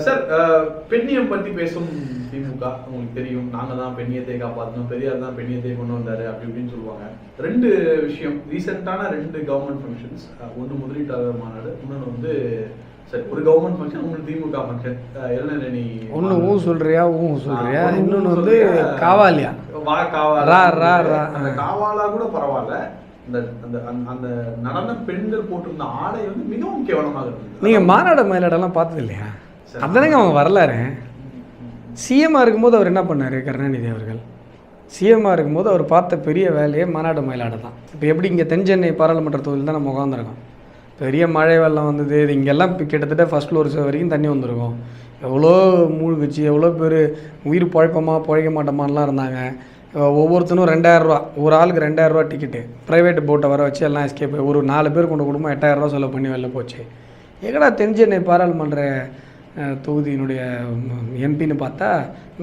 Sir, பெண்ணியம் பற்றி பேசும் திமுக உங்களுக்கு தெரியும். நாங்கள் தான் பெண்ணியத்தை காப்பாற்றணும், பெரியார் தான் பெண்ணியத்தை கொண்டு வந்தார் அப்படி இப்படின்னு சொல்லுவாங்க. ரெண்டு விஷயம், ரீசெண்டான 2 கவர்மெண்ட் ஃபங்க்ஷன்ஸ், ஒன்று முதலீட்டாளர் மாநாடு, இன்னொன்று வந்து சரி ஒரு கவர்மெண்ட் ஃபங்க்ஷன், உங்களுக்கு திமுக ஃபங்க்ஷன். இளநீ ஒன்று ஊ சொல்றியா இன்னொன்று வந்து காவாலியா வா காவாலா. ரா ரா ரா அந்த காவாலா கூட பரவாயில்ல. அந்த நடன பெண்கள் போட்டிருந்த ஆடை வந்து மிகவும் கேவலமாக இருந்தது. நீங்க மாநாடு மயிலாடெல்லாம் பார்த்தது இல்லையா? அதானங்க அவங்க வரலாறு. சிஎம்மாக இருக்கும்போது அவர் என்ன பண்ணார்? கருணாநிதி அவர்கள் சிஎம்மாக இருக்கும்போது அவர் பார்த்த பெரிய வேலையே மாநாடு மயிலாடு தான். இப்போ எப்படி இங்கே தென் சென்னை பாராளுமன்ற தொகுதியில் தான் நம்ம உட்காந்துருக்கோம். பெரிய மழை வெள்ளம் வந்தது, இது இங்கெல்லாம் கிட்டத்தட்ட ஃபஸ்ட் ஃப்ளோர் வரைக்கும் தண்ணி வந்துருக்கும். எவ்வளோ மூழ்கிச்சு, எவ்வளோ பேர் உயிர் பிழைக்க மாட்டோமான்லாம் இருந்தாங்க. ஒவ்வொருத்தனும் 2000 ரூபா, ஒரு ஆளுக்கு 2000 ரூபா டிக்கெட்டு. ப்ரைவேட் போட்டை வர வச்சு எல்லாம் எஸ்கேப். ஒரு 4 பேர் கொண்ட குடும்பம் 8000 ரூபா செலவு பண்ணி வெளில போச்சு. எங்கடா தென் சென்னை பாராளுமன்ற தொகுதியினுடைய எம்பின்னு பார்த்தா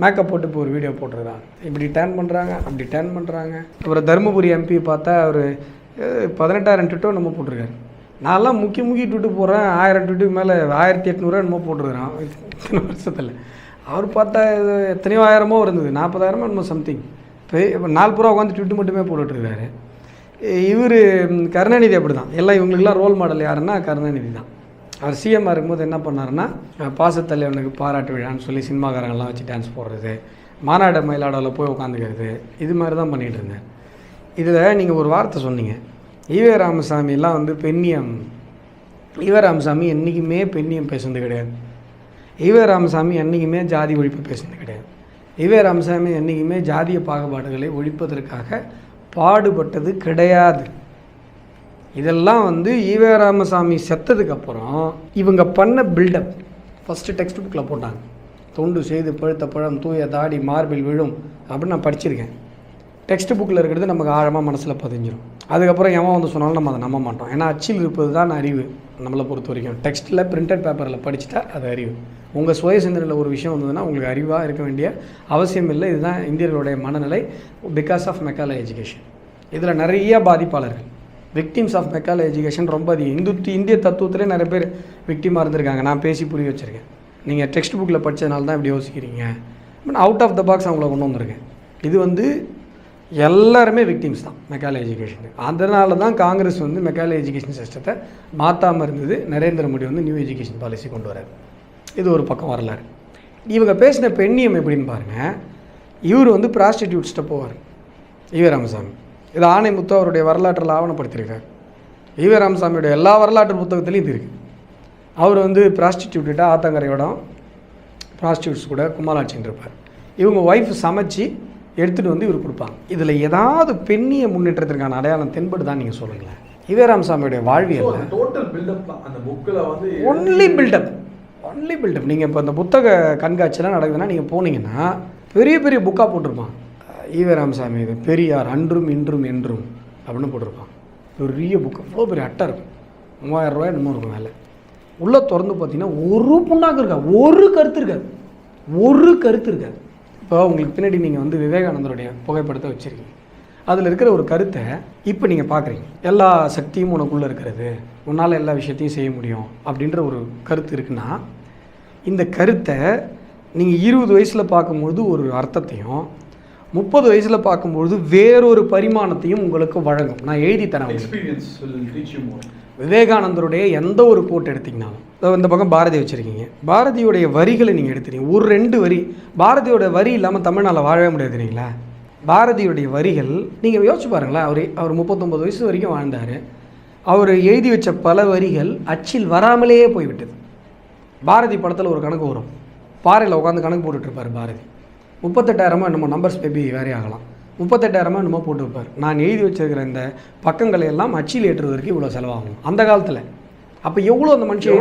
மேக்கப் போட்டு இப்போ ஒரு வீடியோ போட்டுருக்காங்க. இப்படி டேர்ன் பண்ணுறாங்க, அப்படி டேர்ன் பண்ணுறாங்க. அப்புறம் தருமபுரி எம்பி பார்த்தா அவர் 18,000 ட்விட்டோ நம்ம போட்டிருக்காரு. நான்லாம் முக்கி ட்விட்டு போடுறேன், 1000 ட்விட்டுக்கு மேலே 1800 என்னமோ போட்டுருக்குறான் இத்தனை வருஷத்தில். அவர் பார்த்தா எத்தனையோ ஆயிரமோ இருந்தது, 40,000 என்னமோ சம்திங். இப்போ 4 பூரா உட்காந்து ட்விட்டு மட்டுமே போட்டுட்ருக்காரு. இவர் கருணாநிதி அப்படி தான். எல்லாம் இவங்களுக்கெல்லாம் ரோல் மாடல் யாருன்னா கருணாநிதி தான். அவர் சிஎம்மாக இருக்கும்போது என்ன பண்ணாருன்னா, பாசத்தலைவனுக்கு பாராட்டு விழான்னு சொல்லி சினிமாக்காரங்கள்லாம் வச்சு டான்ஸ் போடுறது, மாநாடு மயிலாடாவில் போய் உட்காந்துக்கிறது, இது மாதிரி தான் பண்ணிகிட்டு இருந்தேன். இதில் நீங்கள் ஒரு வார்த்தை சொன்னீங்க, ஈவே ராமசாமிலாம் வந்து பெண்ணியம். ஈவே ராமசாமி என்றைக்குமே பெண்ணியம் பேசுனது கிடையாது. ஈவே ராமசாமி என்றைக்குமே ஜாதி ஒழிப்பு பேசுனது கிடையாது. ஈவே ராமசாமி என்றைக்குமே ஜாதிய பாகுபாடுகளை ஒழிப்பதற்காக பாடுபட்டது கிடையாது. இதெல்லாம் வந்து ஈவே ராமசாமி செத்ததுக்கப்புறம் இவங்க பண்ண பில்டப் ஃபஸ்ட்டு டெக்ஸ்ட் புக்கில் போட்டாங்க. தொண்டு செய்து பழுத்த பழம் தூய தாடி மார்பில் விழும் அப்படின்னு நான் படிச்சிருக்கேன். டெக்ஸ்ட் புக்கில் இருக்கிறது நமக்கு ஆழமாக மனசில் பதிஞ்சிடும். அதுக்கப்புறம் எவன் வந்து சொன்னாலும் நம்ம அதை நம்ப மாட்டோம். ஏன்னா அச்சில் இருப்பது தான் அறிவு நம்மளை பொறுத்த வரைக்கும். டெக்ஸ்ட்டில் பிரிண்டட் பேப்பரில் படிச்சுட்டா அது அறிவு. உங்கள் சுய சிந்தனையில் ஒரு விஷயம் வந்ததுன்னா உங்களுக்கு அறிவாக இருக்க வேண்டிய அவசியம் இல்லை. இதுதான் இந்தியர்களுடைய மனநிலை, பிகாஸ் ஆஃப் மெக்காலே எஜுகேஷன். இதில் நிறைய பாதிப்பாளர்கள், விக்டிம்ஸ் ஆஃப் மெக்காலே எஜுகேஷன் ரொம்ப அதிகம். இந்திய தத்துவத்திலே நிறைய பேர் விக்டிமாக இருந்திருக்காங்க. நான் பேசி புரிய வச்சுருக்கேன். நீங்கள் டெக்ஸ்ட் புக்கில் படித்ததுனால தான் இப்படி யோசிக்கிறீங்க. But out of the box அவங்கள கொண்டு வந்திருக்கேன். இது வந்து எல்லாருமே விக்டிம்ஸ் தான் மெக்காலே எஜுகேஷனுக்கு. அதனால தான் காங்கிரஸ் வந்து மெக்காலே எஜுகேஷன் சிஸ்டத்தை மாற்றாமல் இருந்தது. நரேந்திர மோடி வந்து நியூ எஜுகேஷன் பாலிசி கொண்டு வராரு. இது ஒரு பக்கம் வரலாறு. இவங்க பேசின பெண்ணியம் எப்படின்னு பாருங்கள். இவர் வந்து ப்ராஸ்டிடியூட்ஸ்கிட்ட போவார் ஈவே ராமசாமி. இது ஆணைமுத்து அவருடைய வரலாற்றில் ஆவணப்படுத்தியிருக்கார். ஈவே ராமசாமியோட எல்லா வரலாற்று புத்தகத்துலேயும் இது இருக்குது. அவர் வந்து ப்ராஸ்டிடியூட்டாக ஆத்தங்கரையோட ப்ராஸ்டியூட்ஸ் கூட குமாலாட்சின்னு இருப்பார். இவங்க ஒய்ஃப் சமைச்சு எடுத்துகிட்டு வந்து இவர் கொடுப்பாங்க. இதில் ஏதாவது பெண்ணிய முன்னேற்றத்திற்கான அடையாளம் தென்படு தான் நீங்கள் சொல்லுங்களேன். ஈவே ராமசாமியோடைய வாழ்வியல் ஒன்லி பில்டப். நீங்கள் இப்போ அந்த புத்தக கண்காட்சியெல்லாம் நடக்குதுன்னா நீங்கள் போனீங்கன்னா பெரிய பெரிய புக்காக போட்டிருப்பான். ஈவே ராமசாமி இது பெரியார் அன்றும் இன்றும் என்றும் அப்படின்னு போட்டிருப்பான். பெரிய புக்கு, அவ்வளோ பெரிய அட்டை இருக்கும், 3000 ரூபாய் என்னமோ இருக்கும் வேலை. உள்ளே திறந்து பார்த்தீங்கன்னா ஒரு புண்ணாக்கு இருக்காது, ஒரு கருத்து இருக்காது. இப்போ உங்களுக்கு பின்னாடி நீங்கள் வந்து விவேகானந்தருடைய புகைப்படத்தை வச்சுருக்கீங்க. அதில் இருக்கிற ஒரு கருத்தை இப்போ நீங்கள் பார்க்குறீங்க. எல்லா சக்தியும் உனக்குள்ளே இருக்கிறது, உன்னால் எல்லா விஷயத்தையும் செய்ய முடியும் அப்படின்ற ஒரு கருத்து இருக்குன்னா, இந்த கருத்தை நீங்கள் 20 வயசில் பார்க்கும்பொழுது ஒரு அர்த்தத்தையும் 30 வயசில் பார்க்கும்பொழுது வேறொரு பரிமாணத்தையும் உங்களுக்கு வழங்கும். நான் எழுதி தரேன். விவேகானந்தருடைய எந்த ஒரு கோட் எடுத்திங்கனாலும், இந்த பக்கம் பாரதி வச்சுருக்கீங்க, பாரதியுடைய வரிகளை நீங்கள் எடுத்துட்டீங்க, ஒரு 2 வரி. பாரதியோட வரி இல்லாமல் தமிழ்நாட்டில் வாழவே முடியாது இல்லைங்களா? பாரதியுடைய வரிகள் நீங்கள் யோசிச்சு பாருங்களேன். அவர் 39 வயசு வரைக்கும் வாழ்ந்தார். அவர் எழுதி வச்ச பல வரிகள் அச்சில் வராமலேயே போய்விட்டது. பாரதி படத்தில் ஒரு கணக்கு வரும், பாறையில் உட்காந்து கணக்கு போட்டுட்ருப்பார் பாரதி. 38,000 என்னமோ, நம்பர்ஸ் மேபி வேறே ஆகலாம், 38,000 என்னமோ போட்டு வைப்பார். நான் எழுதி வச்சிருக்கிற இந்த பக்கங்களை எல்லாம் அச்சில் ஏற்றுவதற்கு இவ்வளோ செலவாகும் அந்த காலத்தில். அப்போ எவ்வளோ அந்த மனுஷன்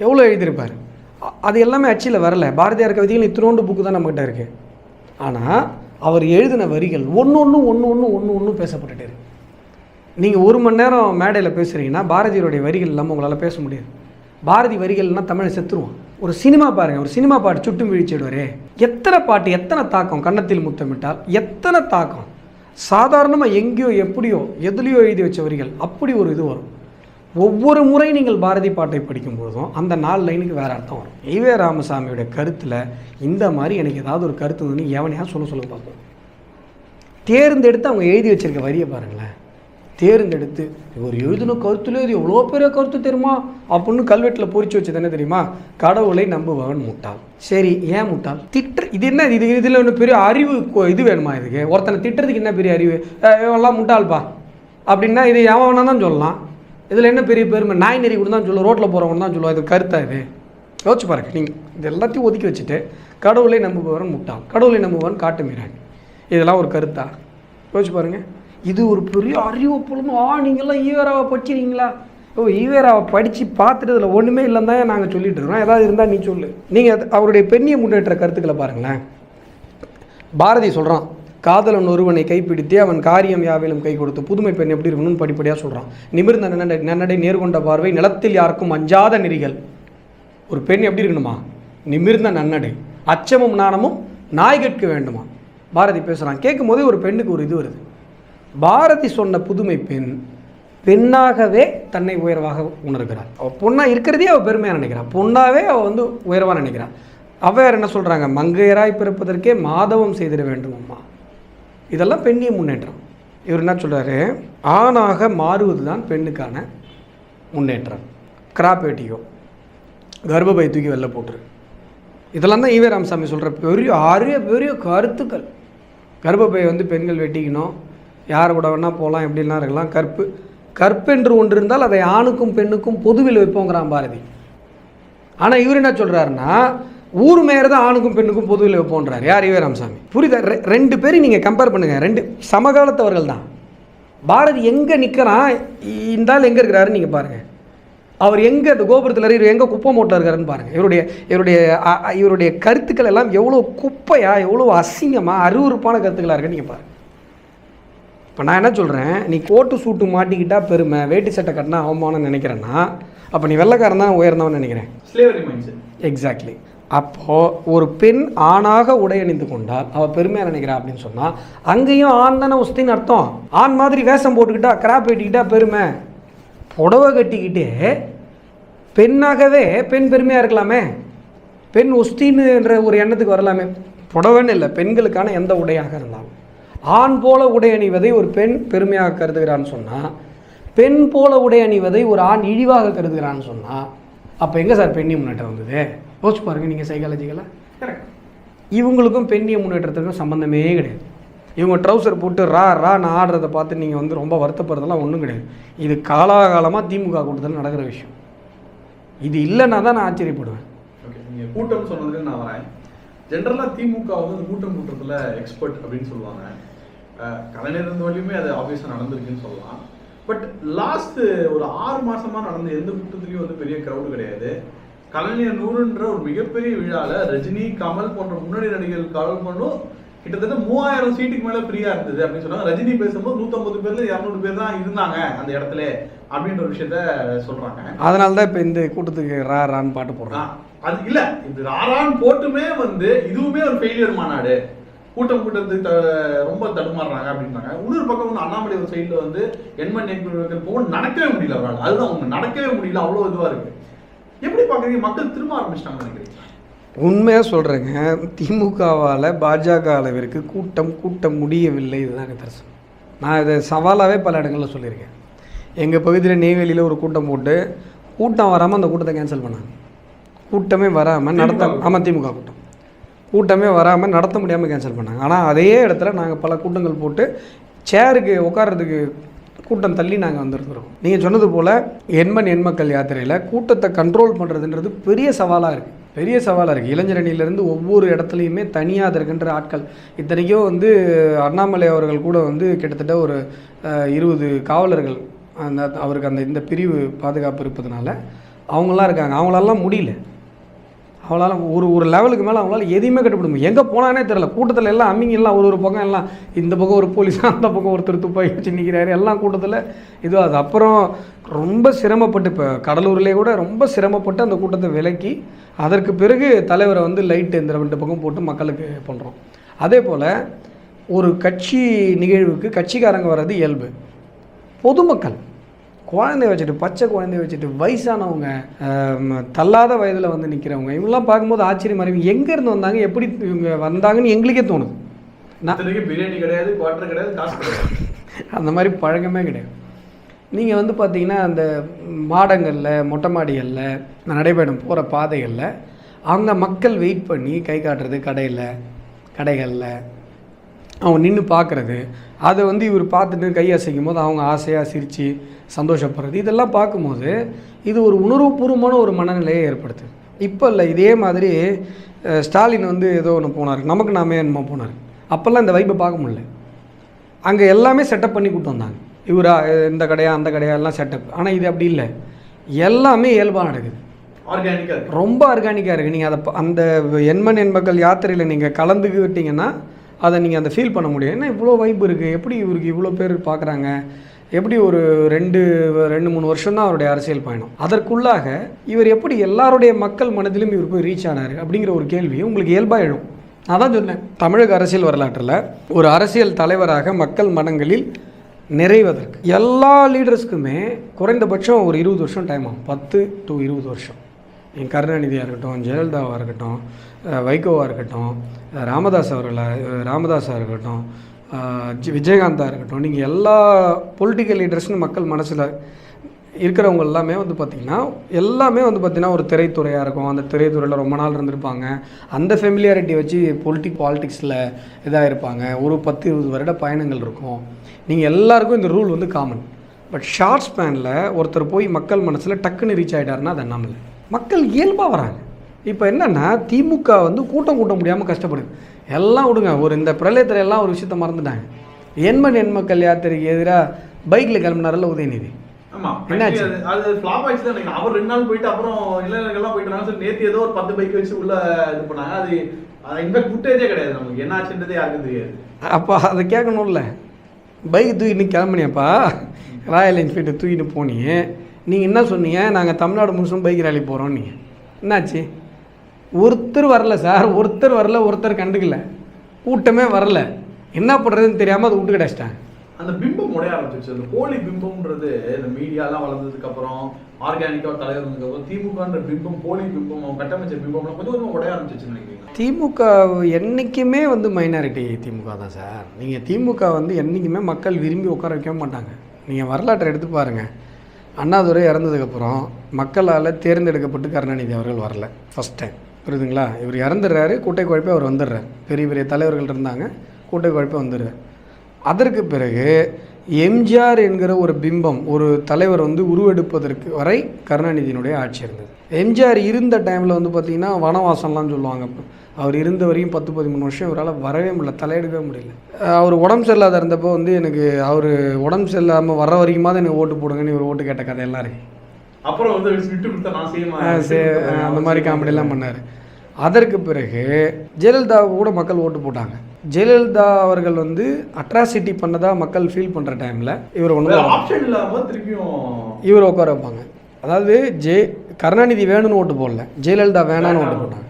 எவ்வளோ எழுதியிருப்பார். அது எல்லாமே அச்சில் வரலை. பாரதியார் கவிதைகள் இத்தினோண்டு புக்கு தான் நம்மகிட்ட இருக்குது. ஆனால் அவர் எழுதின வரிகள் ஒன்று பேசப்பட்டுட்டு இருக்கு. நீங்கள் 1 மணி நேரம் மேடையில் பேசுகிறீங்கன்னா பாரதியோடைய வரிகள் இல்லாமல் உங்களால் பேச முடியாது. பாரதி வரிகள்னால் தமிழை செத்துருவான். ஒரு சினிமா பாருங்கள், ஒரு சினிமா பாட்டு சுட்டும் வீழ்ச்சிடுவாரே, எத்தனை பாட்டு, எத்தனை தாக்கம். கன்னத்தில் முத்தமிட்டால் எத்தனை தாக்கம். சாதாரணமாக எங்கேயோ எப்படியோ எதுலேயோ எழுதி வச்ச வரிகள் அப்படி ஒரு இது வரும். ஒவ்வொரு முறை நீங்கள் பாரதி பாட்டை படிக்கும்போதும் அந்த 4 லைனுக்கு வேறு அர்த்தம் வரும். ஈவே ராமசாமியோட கருத்தில் இந்த மாதிரி எனக்கு ஏதாவது ஒரு கருத்து வந்து எவனையா சொல்ல பார்ப்போம். தேர்ந்தெடுத்து அவங்க எழுதி வச்சிருக்க வரியை பாருங்களேன். தேர்ந்தெடுத்து ஒரு எழுதின கருத்துல இது எவ்வளோ பெரிய கருத்து தெரியுமா அப்படின்னு கல்வெட்டில் பொறிச்சு வச்சது என்ன தெரியுமா? கடவுளை நம்புபவன் முட்டாள். சரி, ஏன் முட்டாள்? இது என்ன இதில் ஒன்று பெரிய அறிவு இது வேணுமா? இதுக்கு ஒருத்தனை திட்டுறதுக்கு என்ன பெரிய அறிவு? எல்லாம் முட்டாள்ப்பா அப்படின்னா இது எவனா தான் சொல்லலாம். இதில் என்ன பெரிய பெருமை? நாய் நெறி கூட தான் சொல்லுவோம், ரோட்டில் போகிறவங்க தான் சொல்லுவோம். இது கருத்தா? இது யோசிச்சு பாருங்க. நீங்கள் இது எல்லாத்தையும் ஒதுக்கி வச்சுட்டு கடவுளை நம்புபவன் முட்டாள், கடவுளை நம்புபவன் காட்டு மீறாங்க, இதெல்லாம் ஒரு கருத்தா? யோசிச்சு பாருங்கள். இது ஒரு பெரிய அறிவு பொழுதும் நீங்கள்லாம் ஈவேராவை படிச்சிருக்கீங்களா? ஈவேராவை படித்து பார்த்துட்டு இதில் ஒன்றுமே இல்லைன்னு தான் நாங்கள் சொல்லிட்டு இருக்கோம். ஏதாவது இருந்தால் நீ சொல்லு. நீங்கள் அவருடைய பெண்ணிய முன்னேற்ற கருத்துக்களை பாருங்களேன். பாரதி சொல்கிறான், காதலன் ஒருவனை கைப்பிடித்தே அவன் காரியம் யாவிலும் கை கொடுத்து புதுமை பெண் எப்படி இருக்கணும்னு படிப்படியாக சொல்கிறான். நிமிர்ந்த நன்னடை நேர்கொண்ட பார்வை நிலத்தில் யாருக்கும் அஞ்சாத நெறிகள். ஒரு பெண் எப்படி இருக்கணுமா? நிமிர்ந்த நன்னடை, அச்சமும் நாணமும் நாய்கட்க வேண்டுமா? பாரதி பேசுகிறான். கேட்கும் போதே ஒரு பெண்ணுக்கு ஒரு இது வருது. பாரதி சொன்ன புதுமை பெண் பெண்ணாகவே தன்னை உயர்வாக உணர்கிறாள். அவள் பொண்ணாக இருக்கிறதே அவள் பெருமையாக நினைக்கிறாள். பொண்ணாகவே அவள் வந்து உயர்வாக நினைக்கிறாள். அவ்வையார் என்ன சொல்கிறாங்க? மங்கையராய் பிறப்பதற்கே மாதவம் செய்திட வேண்டும் அம்மா. இதெல்லாம் பெண்ணிய முன்னேற்றம். இவர் என்ன சொல்கிறாரு? ஆணாக மாறுவது தான் பெண்ணுக்கான முன்னேற்றம். கிராப்பேட்டியோ கர்ப்பப்பை தூக்கி வெளில போட்டுரு, இதெல்லாம் தான் ஈவே ராமசாமி சொல்கிற பெரிய பெரிய கருத்துக்கள். கர்ப்பப்பையை வந்து பெண்கள் வெட்டிக்கணும், யார் கூட வேணால் போகலாம், எப்படிலாம் இருக்கலாம். கற்பென்று ஒன்று இருந்தால் அதை ஆணுக்கும் பெண்ணுக்கும் பொதுவில் வைப்போங்கிறான் பாரதி. ஆனால் இவர் என்ன சொல்கிறாருன்னா ஊர் மேயர் தான் ஆணுக்கும் பெண்ணுக்கும் பொதுவில் வைப்போன்றார். யார்? ஈவே ராமசாமி. புரியுதா? ரெண்டு பேரும் நீங்கள் கம்பேர் பண்ணுங்கள். ரெண்டு சமகாலத்தவர்கள் தான். பாரதி எங்கே நிற்கிறான், இந்த ஆள் எங்கே இருக்கிறாருன்னு நீங்கள் பாருங்கள். அவர் எங்கே அந்த கோபுரத்தில் எங்கே குப்பை மூட்டை இருக்காருன்னு பாருங்கள். இவருடைய கருத்துக்கள் எல்லாம் எவ்வளோ குப்பையாக, எவ்வளோ அசிங்கமாக, அருவருப்பான கருத்துக்களாக இருக்குன்னு நீங்கள் பாருங்கள். இப்போ நான் என்ன சொல்கிறேன், நீ கோட்டு சூட்டு மாட்டிக்கிட்டால் பெருமை, வேட்டி சட்டை கட்டினா அவமானம் நினைக்கிறேன்னா அப்போ நீ வெள்ளைக்காரன் தான் உயர்ந்தவன் நினைக்கிறேன். எக்ஸாக்ட்லி. அப்போது ஒரு பெண் ஆணாக உடை அணிந்து கொண்டால் அவள் பெருமையாக நினைக்கிறா அப்படின்னு சொன்னால் அங்கேயும் ஆண் தானே உஸ்தின்னு அர்த்தம். ஆண் மாதிரி வேஷம் போட்டுக்கிட்டா, கிராப் வெட்டிக்கிட்டா பெருமை. புடவை கட்டிக்கிட்டே பெண்ணாகவே பெண் பெருமையாக இருக்கலாமே, பெண் உஸ்தின்னுன்ற ஒரு எண்ணத்துக்கு வரலாமே. புடவைன்னு இல்லை, பெண்களுக்கான எந்த உடையாக இருந்தாலும் ஆண் போல உடை அணிவதை ஒரு பெண் பெருமையாக கருதுகிறான்னு சொன்னால், பெண் போல உடை அணிவதை ஒரு ஆண் இழிவாக கருதுகிறான்னு சொன்னால் அப்போ எங்கே சார் பெண்ணிய முன்னேற்றம் வந்தது? யோசிச்சு பாருங்கள் நீங்கள் சைக்காலஜிக்கலாக. இவங்களுக்கும் பெண்ணிய முன்னேற்றத்துக்கும் சம்மந்தமே கிடையாது. இவங்க ட்ரௌசர் போட்டு நான் ஆடுறதை பார்த்து நீங்கள் வந்து ரொம்ப வருத்தப்படுறதெல்லாம் ஒன்றும் கிடையாது. இது காலாகாலமாக திமுக கூட்டத்தில் நடக்கிற விஷயம். இது இல்லைன்னா தான் நான் ஆச்சரியப்படுவேன். ஓகே, நீங்கள் கூட்டம் சொன்னதுக்கு நான் வரேன். ஜென்ரலாக திமுக வந்து கூட்டம் கூட்டத்தில் எக்ஸ்பர்ட் அப்படின்னு சொல்லுவாங்க. கலைஞர் இருந்த வழியுமே அது ஆப்வியஸாக நடந்திருக்குன்னு சொல்லலாம். பட் லாஸ்ட் ஒரு 6 மாசமா நடந்த எந்த கூட்டத்திலையும் வந்து பெரிய க்ரௌடு கிடையாது. கலைஞர் 100ன்ற ஒரு மிகப்பெரிய விழாவில் ரஜினி, கமல் போன்ற முன்னணி நடிகர்கள் கலந்து பண்ணும் கிட்டத்தட்ட 3000 சீட்டுக்கு மேலே ஃப்ரீயா இருந்தது அப்படின்னு சொன்னாங்க. ரஜினி பேசும்போது 150 பேர்ல 200 பேர் தான் இருந்தாங்க அந்த இடத்துல அப்படின்ற ஒரு விஷயத்த சொல்றாங்க. அதனால தான் இப்போ இந்த கூட்டத்துக்கு ரான்னு பாட்டு போடுறாங்க. அது இல்ல, இது ராரான்னு போட்டுமே வந்து இதுவுமே ஒரு ஃபெயிலியர் மாநாடு, கூட்டத்துக்கு ரொம்ப தடுமாறுறாங்க அப்படின்றாங்க. இன்னொரு பக்கம் வந்து அண்ணாமலை ஒரு சைட்ல வந்து எண்மண் நேர்மைகள் போக நடக்கவே முடியல அவரால். அதுதான் அவங்க நடக்கவே முடியல, அவ்வளோ இதுவா இருக்கு. எப்படி பாக்குறீங்க? மக்கள் திரும்ப ஆரம்பிச்சிட்டாங்க நினைக்கிறீங்க? உண்மையாக சொல்கிறேங்க, திமுகவால் பாஜக அளவிற்கு கூட்டம் முடியவில்லை. இதுதான் நிதர்சனம். நான் இதை சவாலாகவே பல இடங்களில் சொல்லியிருக்கேன். எங்கள் பகுதியில் நெய்வேலியில் ஒரு கூட்டம் போட்டு கூட்டம் வராமல் அந்த கூட்டத்தை கேன்சல் பண்ணாங்க. கூட்டமே வராமல் திமுக கூட்டமே வராமல் நடத்த முடியாமல் கேன்சல் பண்ணாங்க. ஆனால் அதே இடத்துல நாங்கள் பல கூட்டங்கள் போட்டு சேருக்கு உட்கார்றதுக்கு கூட்டம் தள்ளி நாங்கள் வந்திருக்கிறோம். நீங்கள் சொன்னது போல் எண்மக்கள் யாத்திரையில் கூட்டத்தை கண்ட்ரோல் பண்ணுறதுன்றது பெரிய சவாலாக இருக்குது. இளைஞரணியிலேருந்து ஒவ்வொரு இடத்துலையுமே தனியாக இருக்கின்ற ஆட்கள். இத்தனைக்கும் வந்து அண்ணாமலை அவர்கள் கூட வந்து கிட்டத்தட்ட ஒரு 20 காவலர்கள் அவருக்கு இந்த பிரிவு பாதுகாப்பு இருப்பதுனால அவங்களாம் இருக்காங்க. அவங்களாலாம் முடியல. அவங்களால ஒரு லெவலுக்கு மேலே அவங்களால எதையுமே கட்டுப்பட முடியும். எங்கே போனானே தெரியல. கூட்டத்தில் எல்லாம் அம்மிங்க எல்லாம் ஒரு பக்கம் எல்லாம், இந்த பக்கம் ஒரு போலீஸ், அந்த பக்கம் ஒருத்தர் துப்பாக்கி வச்சு நிற்கிறாரு. எல்லாம் கூட்டத்தில் இதுவாகுது. அப்புறம் ரொம்ப சிரமப்பட்டு, இப்போ கடலூர்லேயே கூட ரொம்ப சிரமப்பட்டு அந்த கூட்டத்தை விலக்கி அதற்கு பிறகு தலைவரை வந்து லைட்டு இந்த 2 பக்கம் போட்டு மக்களுக்கு பண்ணுறோம். அதே போல் ஒரு கட்சி நிகழ்வுக்கு கட்சிக்காரங்க வர்றது இயல்பு. பொதுமக்கள் குழந்தைய வச்சுட்டு, பச்சை குழந்தைய வச்சுட்டு, வயசானவங்க, தள்ளாத வயதில் வந்து நிற்கிறவங்க, இவங்கெல்லாம் பார்க்கும்போது ஆச்சரியமாக இருக்கும். எங்கேருந்து வந்தாங்க, எப்படி இவங்க வந்தாங்கன்னு எங்களுக்கே தோணுது. பிரியாணி கிடையாது, குவார்டர் கிடையாது, காசு கிடையாது, அந்த மாதிரி பழக்கமே கிடையாது. நீங்கள் வந்து பார்த்தீங்கன்னா அந்த மாடங்களில், மொட்டை மாடிகளில், நடைபயணம் போகிற பாதைகளில் அவங்க மக்கள் வெயிட் பண்ணி கை காட்டுறது, கடைகளில் அவங்க நின்று பார்க்குறது, அதை வந்து இவர் பார்த்துட்டு கை அசைக்கும் போது அவங்க ஆசையாக சிரித்து சந்தோஷப்படுறது, இதெல்லாம் பார்க்கும்போது இது ஒரு உணர்வுபூர்வமான ஒரு மனநிலையை ஏற்படுத்துது. இப்போ இல்லை, இதே மாதிரி ஸ்டாலின் வந்து ஏதோ ஒன்று போனார், நமக்கு நாமே என்னமோ போனார். அப்போல்லாம் இந்த வைப்பை பார்க்க முடியல. அங்கே எல்லாமே செட்டப் பண்ணி கூப்பிட்டு வந்தாங்க. இவரா இந்த கடையா அந்த கடையா எல்லாம் செட்டப். ஆனால் இது அப்படி இல்லை, எல்லாமே இயல்பாக நடக்குது, ஆர்கானிக்காக, ரொம்ப ஆர்கானிக்காக இருக்குது. நீங்கள் அதை அந்த எண்மண் எண்மக்கள் யாத்திரையில் நீங்கள் கலந்துக்கிட்டிங்கன்னா அதை நீங்கள் அந்த ஃபீல் பண்ண முடியும். ஏன்னா இவ்வளோ வைப் இருக்குது, எப்படி இவருக்கு இவ்வளோ பேர் பார்க்குறாங்க, எப்படி ஒரு 2-3 வருஷம் தான் அவருடைய அரசியல் பயணம். அதற்குள்ளாக இவர் எப்படி எல்லாருடைய மக்கள் மனதிலும் இவர் போய் ரீச் ஆனார் அப்படிங்கிற ஒரு கேள்வி உங்களுக்கு இயல்பாக எழும். நான் தான் சொன்னேன், தமிழக அரசியல் வரலாற்றில் ஒரு அரசியல் தலைவராக மக்கள் மனங்களில் நிறைவதற்கு எல்லா லீடர்ஸ்க்குமே குறைந்தபட்சம் ஒரு 20 வருஷம் டைம் ஆகும். 10 to 20 வருஷம். கருணாநிதியாக இருக்கட்டும், ஜெயலலிதாவாக இருக்கட்டும், வைகோவாக இருக்கட்டும், ராமதாஸாக இருக்கட்டும், விஜயகாந்தாக இருக்கட்டும், நீங்கள் எல்லா பொலிட்டிக்கல் லீடர்ஸ்னு மக்கள் மனசில் இருக்கிறவங்க எல்லாமே வந்து பார்த்திங்கன்னா ஒரு திரைத்துறையாக இருக்கும். அந்த திரைத்துறையில் ரொம்ப நாள் இருந்திருப்பாங்க. அந்த ஃபெமிலியாரிட்டி வச்சு பாலிட்டிக்ஸில் இதாக இருப்பாங்க. ஒரு 10-20 வருட பயணங்கள் இருக்கும். நீங்கள் எல்லாருக்கும் இந்த ரூல் வந்து காமன். பட் ஷார்ட் ஸ்பேனில் ஒருத்தர் போய் மக்கள் மனசில் டக்குன்னு ரீச் ஆகிட்டாருன்னா அது அண்ணாமலை. மக்கள் இயல்பாக வராங்க. இப்போ என்னென்னா திமுக வந்து கூட்ட முடியாமல் கஷ்டப்படுது. எல்லாம் விடுங்க, ஒரு இந்த பிரளயத்தில் எல்லாம் ஒரு விஷயத்த மறந்துட்டாங்க. எண்மண் எண்மக்கள் யாத்திரைக்கு எதிராக பைக்கில் கிளம்பினாரில்ல உதயநிதி, என்னாச்சு? அது ஃப்ளாப் ஆயிடுச்சு தான். அவர் 2 நாள் போயிட்டு அப்புறம் இளைஞர்கள்லாம் போயிட்டு நேற்று ஏதோ ஒரு 10 பைக் வச்சு உள்ள இது பண்ணாங்க. அது இன்ஃபேக்ட் ஃபுட்டேஜே கிடையாது, நமக்கு என்ன ஆச்சுன்றதே யாருக்கும் தெரியாது. அப்போ அதை கேட்கணும்ல, பைக் தூக்கிட்டு கிளம்புனியப்பா, ராயல் என்ஃபீல்டு தூக்கிட்டு போனீங்க, நீங்கள் என்ன சொன்னீங்க, நாங்கள் தமிழ்நாடு முழுசும் பைக் ரேலி போகிறோம். நீங்கள் என்னாச்சு? ஒருத்தர் வரல சார், ஒருத்தர் கண்டுக்கல, கூட்டமே வரல. என்ன பண்ணுறதுன்னு தெரியாமல் அதை விட்டு கிடச்சிட்டாங்க. அந்த பிம்பம் உடைய ஆரம்பிச்சிச்சு. அந்த போலி பிம்பம்ன்றது இந்த மீடியாலாம் வளர்ந்ததுக்கு அப்புறம், ஆர்கானிக்காக தலைவர் வந்ததுக்கப்புறம் திமுகன்ற பிம்பம், போலி பிம்பம், அவங்க கட்டமைச்ச பிம்பம்லாம் கொஞ்சம் கொஞ்சம் உடைய ஆரம்பிச்சிச்சுன்னு நினைக்கிறீங்க? திமுக என்றைக்குமே வந்து மைனாரிட்டி திமுக தான் சார். நீங்கள் திமுக வந்து என்றைக்குமே மக்கள் விரும்பி உட்கார வைக்க மாட்டாங்க. நீங்கள் வரலாற்றை எடுத்து பாருங்கள். அண்ணாதுரை இறந்ததுக்கப்புறம் மக்களால் தேர்ந்தெடுக்கப்பட்டு கருணாநிதி அவர்கள் வரல ஃபஸ்ட் டைம், புரியுதுங்களா? இவர் இறந்துடுறாரு, கூட்டை குழப்பி அவர் வந்துடுறார். பெரிய பெரிய தலைவர்கள் இருந்தாங்க, கூட்டை குழப்பி வந்துடுறார். அதற்கு பிறகு எம்ஜிஆர் என்கிற ஒரு பிம்பம், ஒரு தலைவர் வந்து உருவெடுப்பதற்கு வரை கருணாநிதியினுடைய ஆட்சி இருந்தது. எம்ஜிஆர் இருந்த டைமில் வந்து பார்த்திங்கன்னா வனவாசம்லாம் சொல்லுவாங்க. அவர் இருந்த வரையும் 10-13 வருஷம் இவரால் வரவே முடியல, தலையெடுக்கவே முடியல. அவர் உடம்பு சரியில்லாத இருந்தப்போ வந்து எனக்கு அவர் உடம்பு சரியில்லாமல் வர வரைக்குமாவது எனக்கு ஓட்டு போடுங்கன்னு இவர் ஓட்டு கேட்ட கதையெல்லாம் இருக்கு. அப்புறம் வந்து அந்த மாதிரி காமெடியெல்லாம் பண்ணார். அதற்கு பிறகு ஜெயலலிதா கூட மக்கள் ஓட்டு போட்டாங்க. ஜெயலலிதா அவர்கள் வந்து அட்ராசிட்டி பண்ணதாக மக்கள் ஃபீல் பண்ணுற டைமில் இவர் இவர் உட்கார வைப்பாங்க. அதாவது கருணாநிதி வேணும்னு ஓட்டு போடல, ஜெயலலிதா வேணான்னு ஓட்டு போட்டாங்க.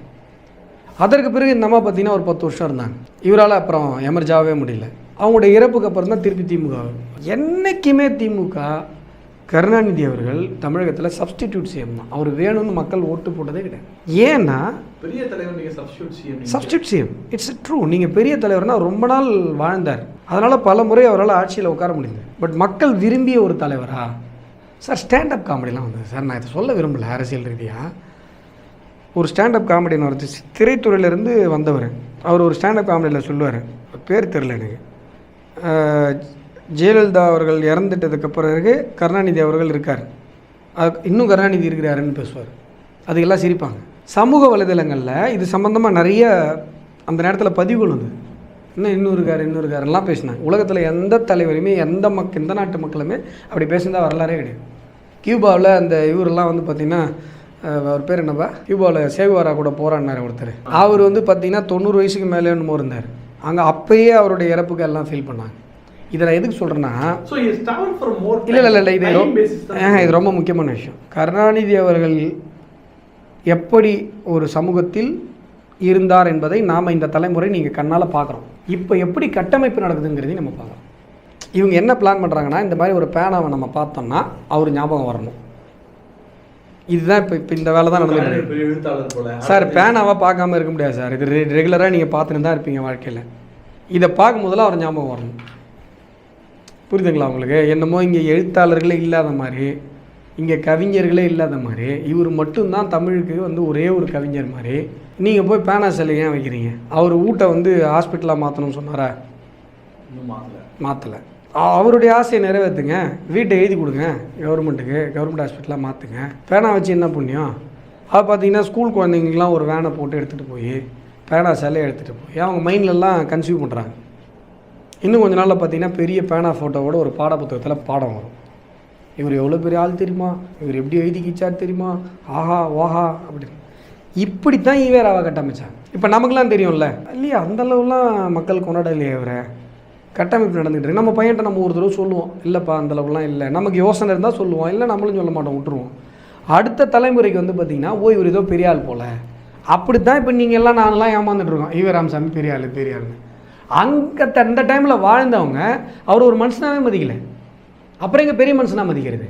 அதற்கு பிறகு இந்த அம்மா பார்த்தீங்கன்னா ஒரு 10 வருஷம் இருந்தாங்க. இவரால் அப்புறம் எமர்ஜாகவே முடியல. அவங்களுடைய இறப்புக்கு அப்புறம் தான் திருப்பி திமுக. என்றைக்குமே திமுக கருணாநிதி அவர்கள் தமிழகத்தில் சப்ஸ்டிடியூட் சிஎம் தான். அவர் வேணும்னு மக்கள் ஓட்டு போட்டதே கிடையாது. ஏன்னா பெரிய தலைவர், நீங்கள் சப்ஸ்டிடியூட் சிஎம், இட்ஸ் ட்ரூ. நீங்கள் பெரிய தலைவர்னா ரொம்ப நாள் வாழ்ந்தார், அதனால் பல முறை அவரால் ஆட்சியில் உட்கார முடியுது. பட் மக்கள் விரும்பிய ஒரு தலைவரா சார்? ஸ்டாண்டப் காமெடிலாம் வந்தது சார். நான் இதை சொல்ல விரும்பலை, அரசியல் ரீதியாக ஒரு ஸ்டாண்டப் காமெடின்னு வருது. திரைத்துறையிலேருந்து வந்தவர் அவர் ஒரு ஸ்டாண்டப் காமெடியில் சொல்லுவார், பேர் தெரில எனக்கு. ஜெயலலிதா அவர்கள் இறந்துட்டதுக்கு பிறகு கருணாநிதி அவர்கள் இருக்கார், இன்னும் கருணாநிதி இருக்கிறாருன்னு பேசுவார். அதுக்கெல்லாம் சிரிப்பாங்க. சமூக வலைதளங்களில் இது சம்மந்தமாக நிறைய அந்த நேரத்தில் பதிவுகள் வந்து இன்னும் இருக்காருலாம் பேசினாங்க. உலகத்தில் எந்த தலைவரையுமே எந்த நாட்டு மக்களுமே அப்படி பேசியிருந்தா வரலாறே கிடையாது. கியூபாவில் அந்த இவரெல்லாம் வந்து பார்த்திங்கன்னா, அவர் பேர் என்னப்பா, கியூபாவில் சேகுவாரா கூட போராடினார் ஒருத்தர். அவர் வந்து பார்த்திங்கன்னா 90 வயசுக்கு மேலே என்னமோ இருந்தார். அங்கே அப்பயே அவருடைய இறப்புக்கு எல்லாம் ஃபீல் பண்ணாங்க. இதை நான் எதுக்கு சொல்கிறேன்னா, இல்லை இது ரொம்ப முக்கியமான விஷயம். கருணாநிதி அவர்கள் எப்படி ஒரு சமூகத்தில் இருந்தார் என்பதை நாம் இந்த தலைமுறை நீங்கள் கண்ணால் பார்க்குறோம். இப்போ எப்படி கட்டமைப்பு நடக்குதுங்கிறதையும் நம்ம பார்க்குறோம். இவங்க என்ன பிளான் பண்ணுறாங்கன்னா, இந்த மாதிரி ஒரு பேனாவை நம்ம பார்த்தோம்னா அவர் ஞாபகம் வரணும். இதுதான் இப்போ இந்த வேலை தான் நடந்துருக்கு சார். பேனாவை பார்க்காம இருக்க முடியாது சார். இது ரெகுலராக நீங்கள் பார்த்துன்னு தான் இருப்பீங்க வாழ்க்கையில். இதை பார்க்கும் போதெல்லாம் அவர் ஞாபகம் வரணும். புரியுதுங்களா உங்களுக்கு? என்னமோ இங்கே எழுத்தாளர்களே இல்லாத மாதிரி, இங்கே கவிஞர்களே இல்லாத மாதிரி, இவர் மட்டும்தான் தமிழுக்கு வந்து ஒரே ஒரு கவிஞர் மாதிரி. நீங்கள் போய் பேனா சிலை ஏன் வைக்கிறீங்க? அவர் வீட்டை வந்து ஹாஸ்பிட்டலாக மாற்றணும்னு சொன்னாரா? மாற்றலை. அவருடைய ஆசையை நிறைவேற்றுங்க. வீட்டை எழுதி கொடுங்க கவர்மெண்ட்டுக்கு, கவர்மெண்ட் ஹாஸ்பிட்டலாக மாற்றுங்க. பேனா வச்சு என்ன புண்ணியம்? அது பார்த்தீங்கன்னா ஸ்கூல் குழந்தைங்களாம் ஒரு வேனை போட்டு எடுத்துகிட்டு போய் பேனா சிலையை எடுத்துகிட்டு போய் அவங்க மைண்ட்லலாம் கன்சியூம் பண்ணுறாங்க. இன்னும் கொஞ்ச நாளில் பார்த்தீங்கன்னா பெரிய பேனா ஃபோட்டோவோட ஒரு பாடப்புத்தகத்தில் பாடம் வரும். இவர் எவ்வளோ பெரிய ஆள் தெரியுமா, இவர் எப்படி எழுதி கிச்சார் தெரியுமா, ஆஹா ஓஹா அப்படின்னு. இப்படித்தான் ஈவேராவை கட்டமைச்சாங்க. இப்போ நமக்குலாம் தெரியும்ல இல்லையா? அந்தளவுலாம் மக்கள் கொண்டாடலையே இவரை. கட்டமைப்பு நடந்துகிட்டு இருக்கு. நம்ம பையன்ட்ட நம்ம ஒரு தடவை சொல்லுவோம், இல்லைப்பா அந்தளவுலாம் இல்லை. நமக்கு யோசனை இருந்தால் சொல்லுவோம், இல்லை நம்மளும் சொல்ல மாட்டோம், விட்டுருவோம். அடுத்த தலைமுறைக்கு வந்து பார்த்திங்கன்னா இவர் ஏதோ பெரிய ஆள் போல். அப்படி தான் இப்போ நீங்கள் எல்லாம் நானெல்லாம் ஏமாந்துட்டுருக்கோம். ஈவராமசாமி பெரிய ஆள் பெரிய ஆள்னு. அங்கே அந்த டைமில் வாழ்ந்தவங்க அவர் ஒரு மனுஷனாகவே மதிக்கலை. அப்புறம் எங்கே பெரிய மனுஷனாக மதிக்கிறது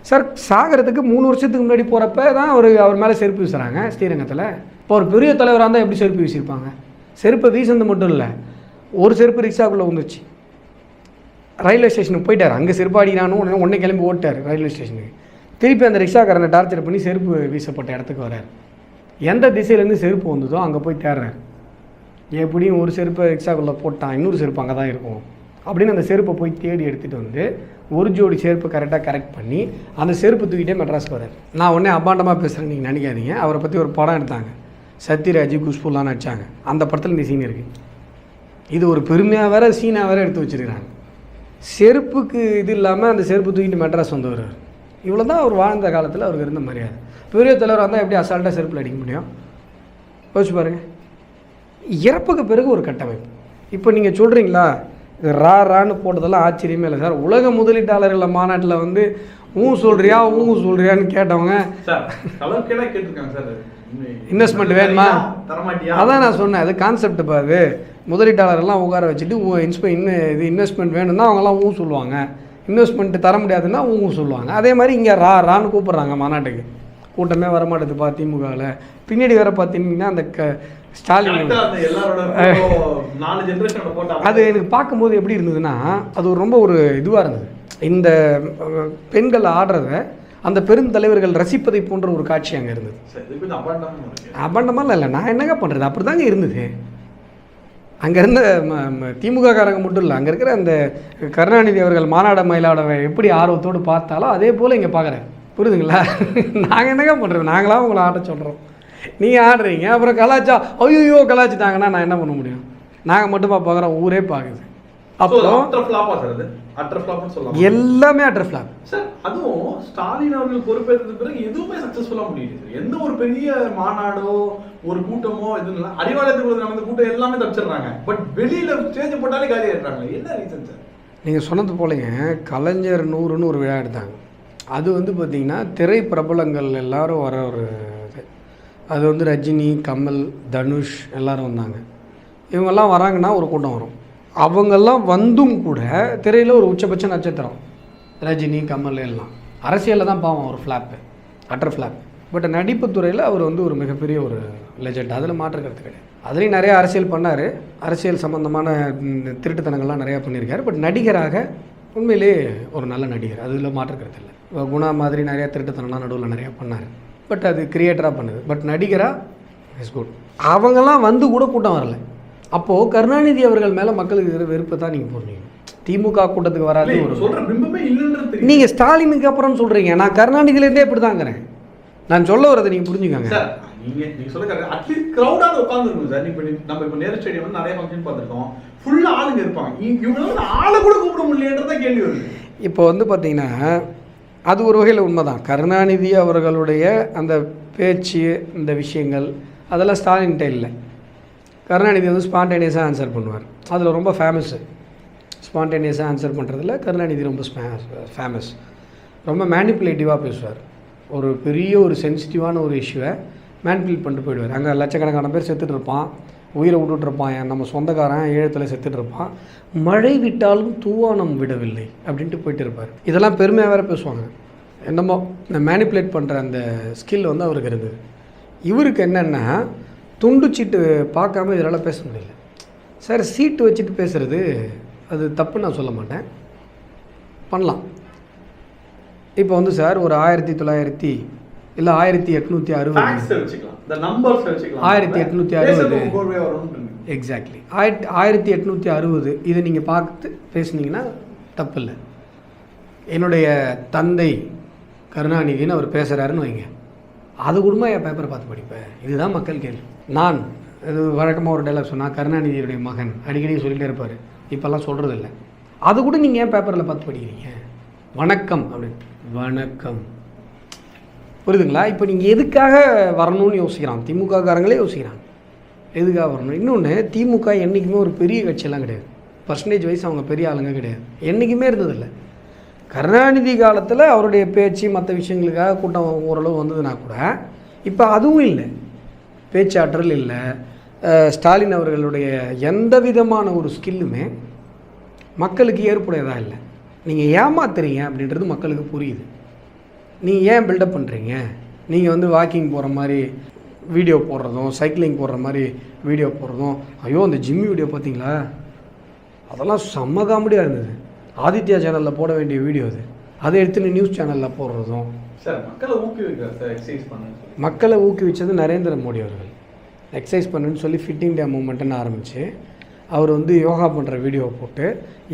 சார்? சாகிறதுக்கு 3 வருஷத்துக்கு முன்னாடி போகிறப்ப தான் அவர் மேலே செருப்பு வீசுகிறாங்க ஸ்ரீரங்கத்தில். இப்போ ஒரு பெரிய தலைவராக இருந்தால் எப்படி செருப்பு வீசியிருப்பாங்க? செருப்பை வீசுனது மட்டும் இல்லை, ஒரு செருப்பு ரிக்ஷாக்குள்ளே வந்துச்சு. ரயில்வே ஸ்டேஷனுக்கு போயிட்டார். அங்கே செருப்பு அடிக்கிறானு உடனே கிளம்பி ஓட்டார் ரயில்வே ஸ்டேஷனுக்கு. திருப்பி அந்த ரிக்ஷாக்காரனை டார்ச்சர் பண்ணி செருப்பு வீசப்பட்ட இடத்துக்கு வர்றார். எந்த திசையிலேருந்து செருப்பு வந்ததோ அங்கே போய் தேடுறார். எப்படியும் ஒரு செருப்பை ரிக்ஷாக்குள்ளே போட்டான், இன்னொரு செருப்பு அங்கே தான் இருக்கும் அப்படின்னு அந்த செருப்பை போய் தேடி எடுத்துகிட்டு வந்து ஒரு ஜோடி செருப்பு கரெக்ட் பண்ணி அந்த செருப்பு தூக்கிட்டே மெட்ராஸ்க்கு வர்றார். நான் உடனே அபாண்டமாக பேசுகிறேன் நீங்கள் நினைக்காதீங்க. அவரை பற்றி ஒரு படம் எடுத்தாங்க, சத்யராஜ் குஷ்புலாம் நடித்தாங்க. அந்த படத்தில் இந்த சீன் இருக்குது. இது ஒரு பெருமையாக வேறு சீனாக வேறு எடுத்து வச்சுருக்கிறாங்க. செருப்புக்கு இது இல்லாமல் அந்த செருப்பு தூக்கிட்டு மெட்ராஸ் வந்து வருவார். இவ்வளோ தான் அவர் வாழ்ந்த காலத்தில் அவருக்கு இருந்த மரியாதை. பெரிய தலைவர் வந்தால் எப்படி அசால்ட்டாக செருப்பில் அடிக்க முடியும்? யோசிச்சு பாருங்கள். இறப்புக்கு பிறகு ஒரு கட்டமைப்பு. இப்போ நீங்கள் சொல்கிறீங்களா இது ரான்னு போட்டதெல்லாம் ஆச்சரியமே இல்லை சார். உலக முதலீட்டாளர்கள் மாநாட்டில் வந்து சொல்கிறியான்னு கேட்டவங்க இன்வெஸ்ட்மெண்ட் வேணுமா? அதான் நான் சொன்னேன், அது கான்செப்ட் பாரு. முதலீட்டாளரெல்லாம் உட்கார வச்சுட்டு இது இன்வெஸ்ட்மெண்ட் வேணும்னா அவங்கெல்லாம் சொல்லுவாங்க, இன்வெஸ்ட்மெண்ட் தர முடியாதுன்னா சொல்லுவாங்க. அதே மாதிரி இங்கே ரான்னு கூப்பிட்றாங்க மாநாட்டுக்கு. கூட்டமே வரமாட்டேதுப்பா திமுகவில். பின்னாடி வேற பார்த்தீங்கன்னா அந்த ஸ்டாலின் அது எனக்கு பார்க்கும்போது எப்படி இருந்ததுன்னா அது ரொம்ப ஒரு இதுவாக இருந்தது. இந்த பெண்கள் ஆடுறத அந்த பெருந்தலைவர்கள் ரசிப்பதை போன்ற ஒரு காட்சி அங்கே இருந்தது. அபாண்டமாக இல்லை, நான் என்னங்க பண்ணுறது, அப்படி தாங்க இருந்தது. அங்கே இருந்த திமுக காரங்க மட்டும் இல்லை, அங்கே இருக்கிற அந்த கருணாநிதி அவர்கள் மாநாட மயிலாடவை எப்படி ஆர்வத்தோடு பார்த்தாலும் அதே போல் இங்கே பார்க்குறேன். புரியுதுங்களா? நாங்கள் என்னங்க பண்ணுறது, நாங்களாம் உங்களை ஆட சொல்கிறோம், நீங்கள் ஆடுறீங்க, அப்புறம் கலாச்சா ஐயோ கலாச்சிட்டாங்கன்னா நான் என்ன பண்ண முடியும்? நாங்கள் மட்டுமா பார்க்குறோம், ஊரே பார்க்குது. அப்போ எல்லாமே அட்டர் ஃப்ளாப் சார். அதுவும் ஸ்டாலின் அவர்கள் பொறுப்பேற்ற பிறகு எதுவுமே சக்சஸ்ஃபுல்லா முடியுது. எந்த ஒரு பெரிய மாநாடோ ஒரு கூட்டமோ எதுவும் அறிவாலயத்துக்குள்ள நடந்த கூட்டம் எல்லாமே தப்பிச்சிடுறாங்க. பட் வெளியில ஸ்டேஜ் போட்டாலே காலி ஆயிடுறாங்க. என்ன ரீசன் சார்? நீங்கள் சொன்னது போலங்க கலைஞர் 100ன்னு ஒரு விழா எடுத்தாங்க. அது வந்து பார்த்திங்கன்னா திரை பிரபலங்கள் எல்லாரும் வர ஒரு இது. அது வந்து ரஜினி, கமல், தனுஷ் எல்லோரும் வந்தாங்க. இவங்கெல்லாம் வராங்கன்னா ஒரு கூட்டம் வரும். அவங்கெல்லாம் வந்தும் கூட திரையில் ஒரு உச்சபட்ச நட்சத்திரம் ரஜினி, கமல் எல்லாம். அரசியலில் தான் பாவம் ஒரு ஃப்ளாப்பு, அட்டர் ஃப்ளாப். பட் நடிப்புத்துறையில் அவர் வந்து ஒரு மிகப்பெரிய ஒரு லெஜெண்ட், அதில் மாற்றுக்கிறது கிடையாது. அதுலேயும் நிறைய அரசியல் பண்ணார், அரசியல் சம்மந்தமான திருட்டுத்தனங்கள்லாம் நிறையா பண்ணியிருக்காரு. பட் நடிகராக உண்மையிலே ஒரு நல்ல நடிகர், அதில் மாற்றுக்கிறது இல்லை. குணா மாதிரி நிறையா திருட்டுத்தனம்லாம் நடுவில் நிறையா பண்ணார். பட் அது கிரியேட்டராக பண்ணுது. பட் நடிகராக இஸ் குட். அவங்கெல்லாம் வந்து கூட கூட்டம் வரலை. அப்போது கருணாநிதி அவர்கள் மேலே மக்களுக்கு இருக்கிற வெறுப்பை தான் நீங்கள் போடுறீங்க. திமுக கூட்டத்துக்கு வராது ஒரு நீங்கள் ஸ்டாலினுக்கு அப்புறம் சொல்கிறீங்க. நான் கருணாநிதியிலேருந்தே இப்படி தாங்கிறேன். நான் சொல்ல வரதை நீங்கள் புரிஞ்சுக்காங்க. நீங்க சொல்லுங்க அட்லீஸ்ட் கிரௌடாக உட்காந்துருக்கும் சார். இப்போ நம்ம இப்போ நேரு ஸ்டேடியம் நிறைய ஃபங்க்ஷன் பார்த்துருக்கோம், ஃபுல்லாக ஆளுங்க இருப்பாங்க. இவங்க ஆளை கூட கூப்பிட முடியலன்றதான் கேள்வி வருது. இப்போ வந்து பார்த்தீங்கன்னா அது ஒரு வகையில் உண்மைதான். கருணாநிதி அவர்களுடைய அந்த பேச்சு, இந்த விஷயங்கள் அதெல்லாம் ஸ்டாலின்கிட்ட இல்லை. கருணாநிதி வந்து ஸ்பான்டேனியஸாக ஆன்சர் பண்ணுவார், அதில் ரொம்ப ஃபேமஸ்ஸு. ஸ்பான்டேனியஸாக ஆன்சர் பண்ணுறதுல கருணாநிதி ரொம்ப ஃபேமஸ். ரொம்ப மேனிப்புலேட்டிவாக பேசுவார். ஒரு பெரிய ஒரு சென்சிட்டிவான ஒரு இஷ்யூவை மேனிப்புலேட் பண்ணிட்டு போயிடுவார். அங்கே லட்சக்கணக்கான பேர் செத்துட்டு இருப்பான், உயிரை விட்டுட்ருப்பான், நம்ம சொந்தக்காரன் ஈழத்தில் செத்துட்டு இருப்பான், மழை விட்டாலும் தூவானம் விடவில்லை அப்படின்ட்டு போயிட்டு இருப்பார். இதெல்லாம் பெருமையாக வேறு பேசுவாங்க. என்னமோ இந்த மேனிப்புலேட் பண்ணுற அந்த ஸ்கில் வந்து அவருக்கு இருந்தது. இவருக்கு என்னென்னா துண்டு சீட்டு பார்க்காம இதனால் பேச முடியல. சார் சீட்டு வச்சுட்டு பேசுகிறது அது தப்பு நான் சொல்ல மாட்டேன், பண்ணலாம். இப்போ வந்து சார் ஒரு 1900 இல்லை 1860 1860 எக்ஸாக்ட்லி 1860 இதை நீங்கள் பார்த்து பேசுனீங்கன்னா தப்பு இல்லை. என்னுடைய தந்தை கருணாநிதினு அவர் பேசுகிறாருன்னு வைங்க, அது கூட என் பேப்பரை பார்த்து படிப்பேன். இதுதான் மக்கள் கேள்வி. நான் இது வழக்கமாக ஒரு டைலாக் சொன்னால் கருணாநிதியுடைய மகன் அடிக்கடி சொல்லிகிட்டே இருப்பார், இப்போல்லாம் சொல்கிறது இல்லை. அது கூட நீங்கள் ஏன் பேப்பரில் பார்த்து படிக்கிறீங்க? வணக்கம் அப்படின்னு, வணக்கம், புரியுதுங்களா? இப்போ நீங்கள் எதுக்காக வரணும்னு யோசிக்கிறான், திமுககாரங்களே யோசிக்கிறாங்க எதுக்காக வரணும். இன்னொன்று, திமுக என்றைக்குமே ஒரு பெரிய கட்சியெல்லாம் கிடையாது, பர்சன்டேஜ் வைஸ் அவங்க பெரிய ஆளுங்க கிடையாது, என்றைக்குமே இருந்ததில்லை. கருணாநிதி காலத்தில் அவருடைய பேச்சு மற்ற விஷயங்களுக்காக கூட்டம் ஓரளவு வந்ததுன்னா கூட இப்போ அதுவும் இல்லை, பேச்சாற்றல் இல்லை. ஸ்டாலின் அவர்களுடைய எந்த விதமான ஒரு ஸ்கில்லுமே மக்களுக்கு ஏற்புடையதாக இல்லை. நீங்கள் ஏமாத்துறீங்க அப்படின்றது மக்களுக்கு புரியுது. நீங்கள் ஏன் பில்டப் பண்ணுறீங்க? நீங்கள் வந்து வாக்கிங் போகிற மாதிரி வீடியோ போடுறதும், சைக்கிளிங் போடுற மாதிரி வீடியோ போடுறதும், ஐயோ அந்த ஜிம்மி வீடியோ பார்த்தீங்களா, அதெல்லாம் செம்ம காமெடியாக இருந்தது. ஆதித்யா சேனலில் போட வேண்டிய வீடியோ அது, அதை எடுத்துன்னு நியூஸ் சேனலில் போடுறதும். சார் மக்களை ஊக்குவிச்சது நரேந்திர மோடி அவர்கள். எக்ஸசைஸ் பண்ணுன்னு சொல்லி ஃபிட் இண்டியா மூமெண்ட்டுன்னு ஆரம்பித்து அவர் வந்து யோகா பண்ணுற வீடியோவை போட்டு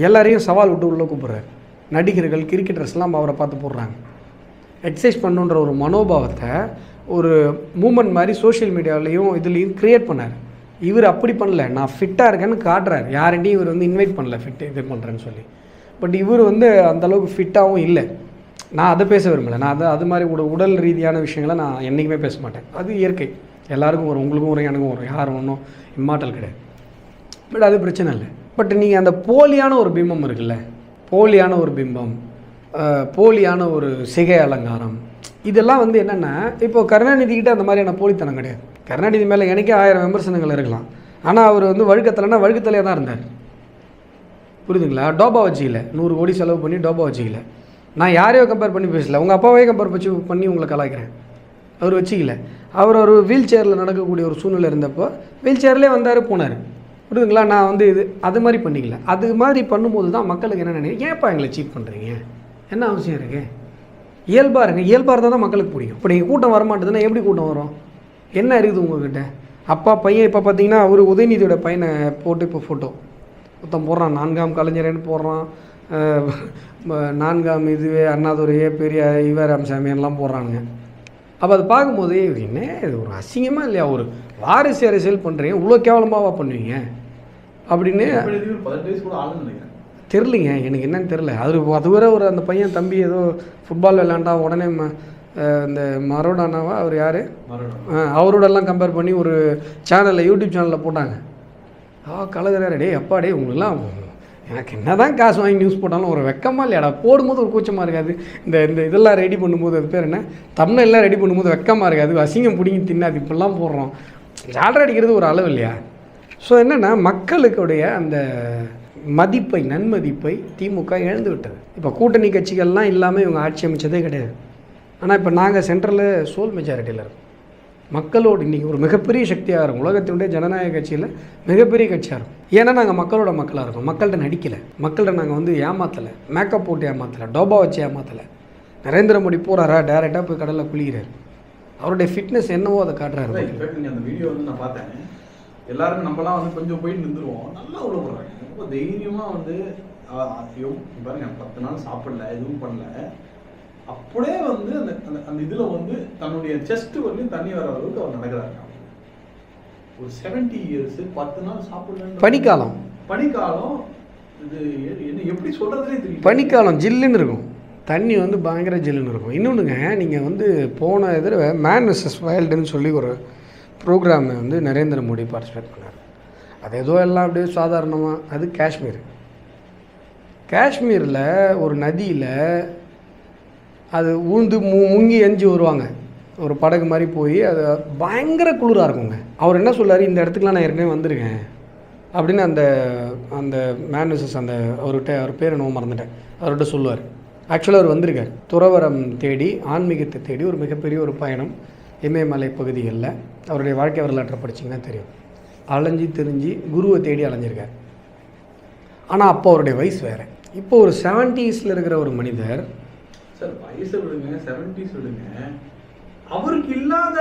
எல்லாரையும் சவால் விட்டு உள்ளே கூப்பிட்றாரு. நடிகர்கள், கிரிக்கெட்டர்ஸ்லாம் அவரை பார்த்து போடுறாங்க. எக்ஸசைஸ் பண்ணுன்ற ஒரு மனோபாவத்தை ஒரு மூமெண்ட் மாதிரி சோஷியல் மீடியாவிலையும் இதுலேயும் க்ரியேட் பண்ணார். இவர் அப்படி பண்ணல, நான் ஃபிட்டாக இருக்கேன்னு காட்டுறாரு. யார்கிட்டையும் இவர் வந்து இன்வைட் பண்ணல ஃபிட்டு இது பண்ணுறேன்னு சொல்லி. பட் இவர் வந்து அந்தளவுக்கு ஃபிட்டாகவும் இல்லை. நான் அதை பேச விரும்பலை. நான் அது மாதிரி உடல் ரீதியான விஷயங்களை நான் என்றைக்குமே பேச மாட்டேன். அது இயற்கை, எல்லாருக்கும் வரும், உங்களுக்கும் வரும், எனக்கும் வரும், யாரும் ஒன்றும் இம்மார்ட்டல் கிடையாது. பட் அது பிரச்சனை இல்லை. பட் நீங்கள் அந்த போலியான ஒரு பிம்பம் இருக்குல்ல, போலியான ஒரு பிம்பம், போலியான ஒரு சிகை அலங்காரம், இதெல்லாம் வந்து என்னென்னா, இப்போது கருணாநிதிக்கிட்ட அந்த மாதிரியான போலித்தனம் கிடையாது. கருணாநிதி மேலே எனக்கே 1000 விமர்சனங்கள் இருக்கலாம், ஆனால் அவர் வந்து வழுக்கத்தலைன்னா வழுக்கத்தலையாக தான் இருந்தார். புரியுதுங்களா? டோபா வச்சுக்கல, 100 கோடி செலவு பண்ணி டோபா வச்சுக்கல. நான் யாரையோ கம்பேர் பண்ணி பேசல, உங்கள் அப்பாவே கம்பேர் பண்ணி உங்களை கலாய்க்கிறேன். அவர் வச்சுக்கல. அவர் ஒரு வீல் சேரில் நடக்கக்கூடிய ஒரு சூழ்நிலை இருந்தப்போ வீல் சேர்லேயே வந்தார் போனார். புரியுதுங்களா? நான் வந்து அது மாதிரி பண்ணிக்கல. அது மாதிரி பண்ணும்போது தான் மக்களுக்கு என்ன நினைக்கிறேன், ஏன்ப்பா எங்களை சீட் பண்ணுறீங்க, என்ன அவசியம் இருக்குது? இயல்பாக இருங்க. இயல்பாக இருந்தால் தான் மக்களுக்கு பிடிக்கும். இப்போ நீங்கள் கூட்டம் வரமாட்டேதுன்னா எப்படி கூட்டம் வரும்? என்ன இருக்குது உங்கள்கிட்ட? அப்பா பையன் இப்போ பார்த்தீங்கன்னா அவர் உதயநிதியோட பையனை போட்டு இப்போ ஃபோட்டோ மொத்தம் போடுறான், 4ஆம் கலைஞரேன்னு போடுறான், 4ஆம் இதுவே அண்ணாதுரையே பெரிய இவர் அம்சாமியெல்லாம் போடுறானுங்க. அப்போ அதை பார்க்கும்போது என்ன இது ஒரு அசிங்கமாக இல்லையா? ஒரு வாரிசு அரசியல் பண்ணுறீங்க, இவ்வளோ கேவலமாவா பண்ணுவீங்க அப்படின்னு தெரிலிங்க. எனக்கு என்னன்னு தெரில. அது வேற ஒரு அந்த பையன் தம்பி ஏதோ ஃபுட்பால் விளையாண்டா உடனே இந்த மரோடானாவா அவர் யார், அவரோடெல்லாம் கம்பேர் பண்ணி ஒரு சேனலில் யூடியூப் சேனலில் போட்டாங்க. கலகிறாரு. டே அப்பா டே உங்களெலாம் எனக்கு என்ன தான் காசு வாங்கி நியூஸ் போட்டாலும் ஒரு வெக்கமாக இல்லையாடா? போடும்போது ஒரு கூச்சமாக இருக்காது? இந்த இதெல்லாம் ரெடி பண்ணும்போது, அது பேர் என்ன, தமிழெல்லாம் ரெடி பண்ணும்போது வெக்கமாக இருக்காது? அசிங்கம் பிடிங்கி தின்னாது, இப்படிலாம் போடுறோம். ஜாலரை அடிக்கிறது ஒரு அளவு இல்லையா? ஸோ என்னென்னா, மக்களுக்குடைய அந்த மதிப்பை, நன்மதிப்பை திமுக இழந்து விட்டது. இப்போ கூட்டணி கட்சிகள்லாம் இல்லாமல் இவங்க ஆட்சி அமைச்சதே கிடையாது. ஆனால் இப்போ நாங்கள் சென்ட்ரலில் சோல் மெஜாரிட்டியில் இருக்கோம். மக்களோடு இன்றைக்கி ஒரு மிகப்பெரிய சக்தியாக இருக்கும். உலகத்தினுடைய ஜனநாயக கட்சியில் மிகப்பெரிய கட்சியாக இருக்கும். ஏன்னா நாங்கள் மக்களோட மக்களாக இருக்கோம். மக்கள்கிட்ட நடிக்கலை, மக்கள்கிட்ட நாங்கள் வந்து ஏமாற்றலை, மேக்கப் போட்டு ஏமாற்றலை, டோபா வச்சு ஏமாற்றலை. நரேந்திர மோடி போகிறாரா, டேரெக்டாக போய் கடலில் குளிக்கிறார். அவருடைய ஃபிட்னஸ் என்னவோ அதை காட்டுறாரு. அந்த வீடியோ வந்து நான் பார்த்தேன். எல்லாரும் நம்மலாம் வந்து கொஞ்சம் போயிட்டு நின்றுருவோம், நல்லா உள்ள போடுறாங்க. ரொம்ப தைரியமாக வந்து பாருங்க, 10 நாள் சாப்பிடல, எதுவும் பண்ணல, அப்படியே வந்து அந்த அந்த இதில் வந்து தன்னுடைய செஸ்ட் வந்து தண்ணி வர அளவுக்கு அவர் நடக்கிறாங்க. ஒரு 70 இயர்ஸ் 10 நாள் சாப்பிடல. பனிக்காலம் இது என்ன எப்படி சொல்கிறதுனே தெரியும். பனிக்காலம் ஜில்லுன்னு இருக்கும், தண்ணி வந்து பயங்கர ஜில்லுன்னு இருக்கும். இன்னொன்றுங்க, நீங்கள் வந்து போன தடவை மேன் வெர்சஸ் வைல்டுன்னு சொல்லி ஒரு ப்ரோக்ராமை வந்து நரேந்திர மோடி பார்ட்டிசிபேட் பண்ணார். அது ஏதோ எல்லாம் அப்படியே சாதாரணமாக. அது காஷ்மீரில் ஒரு நதியில் அது ஊழ்ந்து முங்கி எஞ்சி வருவாங்க. ஒரு படகு மாதிரி போய் அது பயங்கர குளிராக இருக்குங்க. அவர் என்ன சொல்லார், இந்த இடத்துக்குலாம் நான் ஏற்கனவே வந்திருக்கேன் அப்படின்னு அந்த அந்த மேன்வசஸ் அந்த அவர் பேர் என்னவோ மறந்துட்டேன், அவர்கிட்ட சொல்லுவார். ஆக்சுவலாக அவர் வந்திருக்கார் துறவரம் தேடி, ஆன்மீகத்தை தேடி ஒரு மிகப்பெரிய ஒரு பயணம் இமயமலை பகுதிகளில். அவருடைய வாழ்க்கை வரலாற்றை படிச்சிங்கன்னா தெரியும். அலைஞ்சி தெரிஞ்சு குருவை தேடி அலைஞ்சிருக்கார். ஆனால் அப்போ அவருடைய வயசு வேறு. இப்போ ஒரு 70s இருக்கிற ஒரு மனிதர், சார் வயசை விடுங்க, 70s விடுங்க, அவருக்கு இல்லாத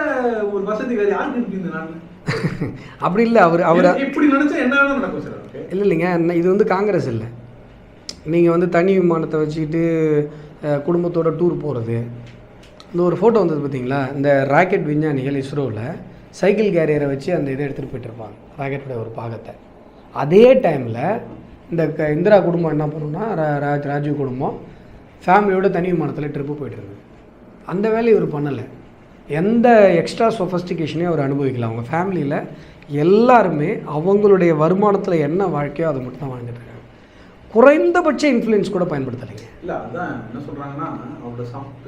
ஒரு வசதி வேறு யாருக்கு இருக்கு இந்த நாட்டில்? அப்படி இல்லை. அவர் இப்படி நினைச்சா என்ன நடக்கும் சார்? இல்லை இல்லைங்க, இது வந்து காங்கிரஸ் இல்லை. நீங்கள் வந்து தனி விமானத்தை வச்சுக்கிட்டு குடும்பத்தோட டூர் போகிறது. இந்த ஒரு ஃபோட்டோ வந்தது பார்த்தீங்களா, இந்த ராக்கெட் விஞ்ஞானிகள் இஸ்ரோவில் சைக்கிள் கேரியரை வச்சு அந்த இதை எடுத்துகிட்டு போயிட்டுருப்பாங்க, ராக்கெட்டோட ஒரு பாகத்தை. அதே டைமில் இந்த இந்திரா குடும்பம் என்ன பண்ணுன்னா, ராஜீவ் குடும்பம் ஃபேமிலியோட தனி விமானத்தில் ட்ரிப்பு போயிட்டு இருந்தது. அந்த வேலையை இவர் பண்ணலை. எந்த எக்ஸ்ட்ரா சொஃபஸ்டிகேஷனையும் அவர் அனுபவிக்கலாம். அவங்க ஃபேமிலியில் எல்லாருமே அவங்களுடைய வருமானத்தில் என்ன வாழ்க்கையோ அதை மட்டும் தான் வாழ்ந்துட்டு இருக்காங்க. குறைந்தபட்ச இன்ஃப்ளூயன்ஸ் கூட பயன்படுத்தலைங்க. இல்லை அதான் என்ன சொல்கிறாங்கன்னா, அவரோட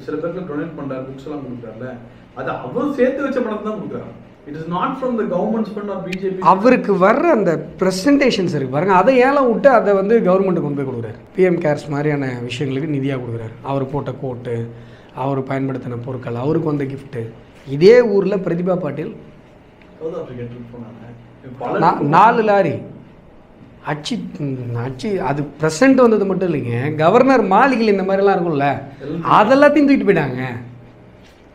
சில பேருக்கு டொனேட் பண்ணுறாரு, புக்ஸ் எல்லாம் கொடுக்குறாருல, அது அவர் சேர்த்து வச்ச பணத்தை தான் கொடுக்குறாரு. It is not from the government fund R BJP. அவருக்கு வர்ற அந்த ப்ரெசன்டேஷன்ஸ் இருக்குது பாருங்கள், அதை ஏலம் விட்டு அதை வந்து கவர்மெண்ட்டுக்கு கொண்டு போய் கொடுக்குறாரு. பிஎம் கேர்ஸ் மாதிரியான விஷயங்களுக்கு நிதியாக கொடுக்குறாரு. அவர் போட்ட கோட்டு, அவர் பயன்படுத்தின பொருட்கள், அவருக்கு வந்த கிஃப்ட்டு. இதே ஊரில் Pratibha Patil South Africa trip போனாங்க, 4 லாரி அச்சு அது ப்ரெசென்ட் வந்தது மட்டும் இல்லைங்க, கவர்னர் மாளிகையில் இந்த மாதிரிலாம் இருக்கும்ல, அதெல்லாத்தையும் தூக்கிட்டு போயிட்டாங்க.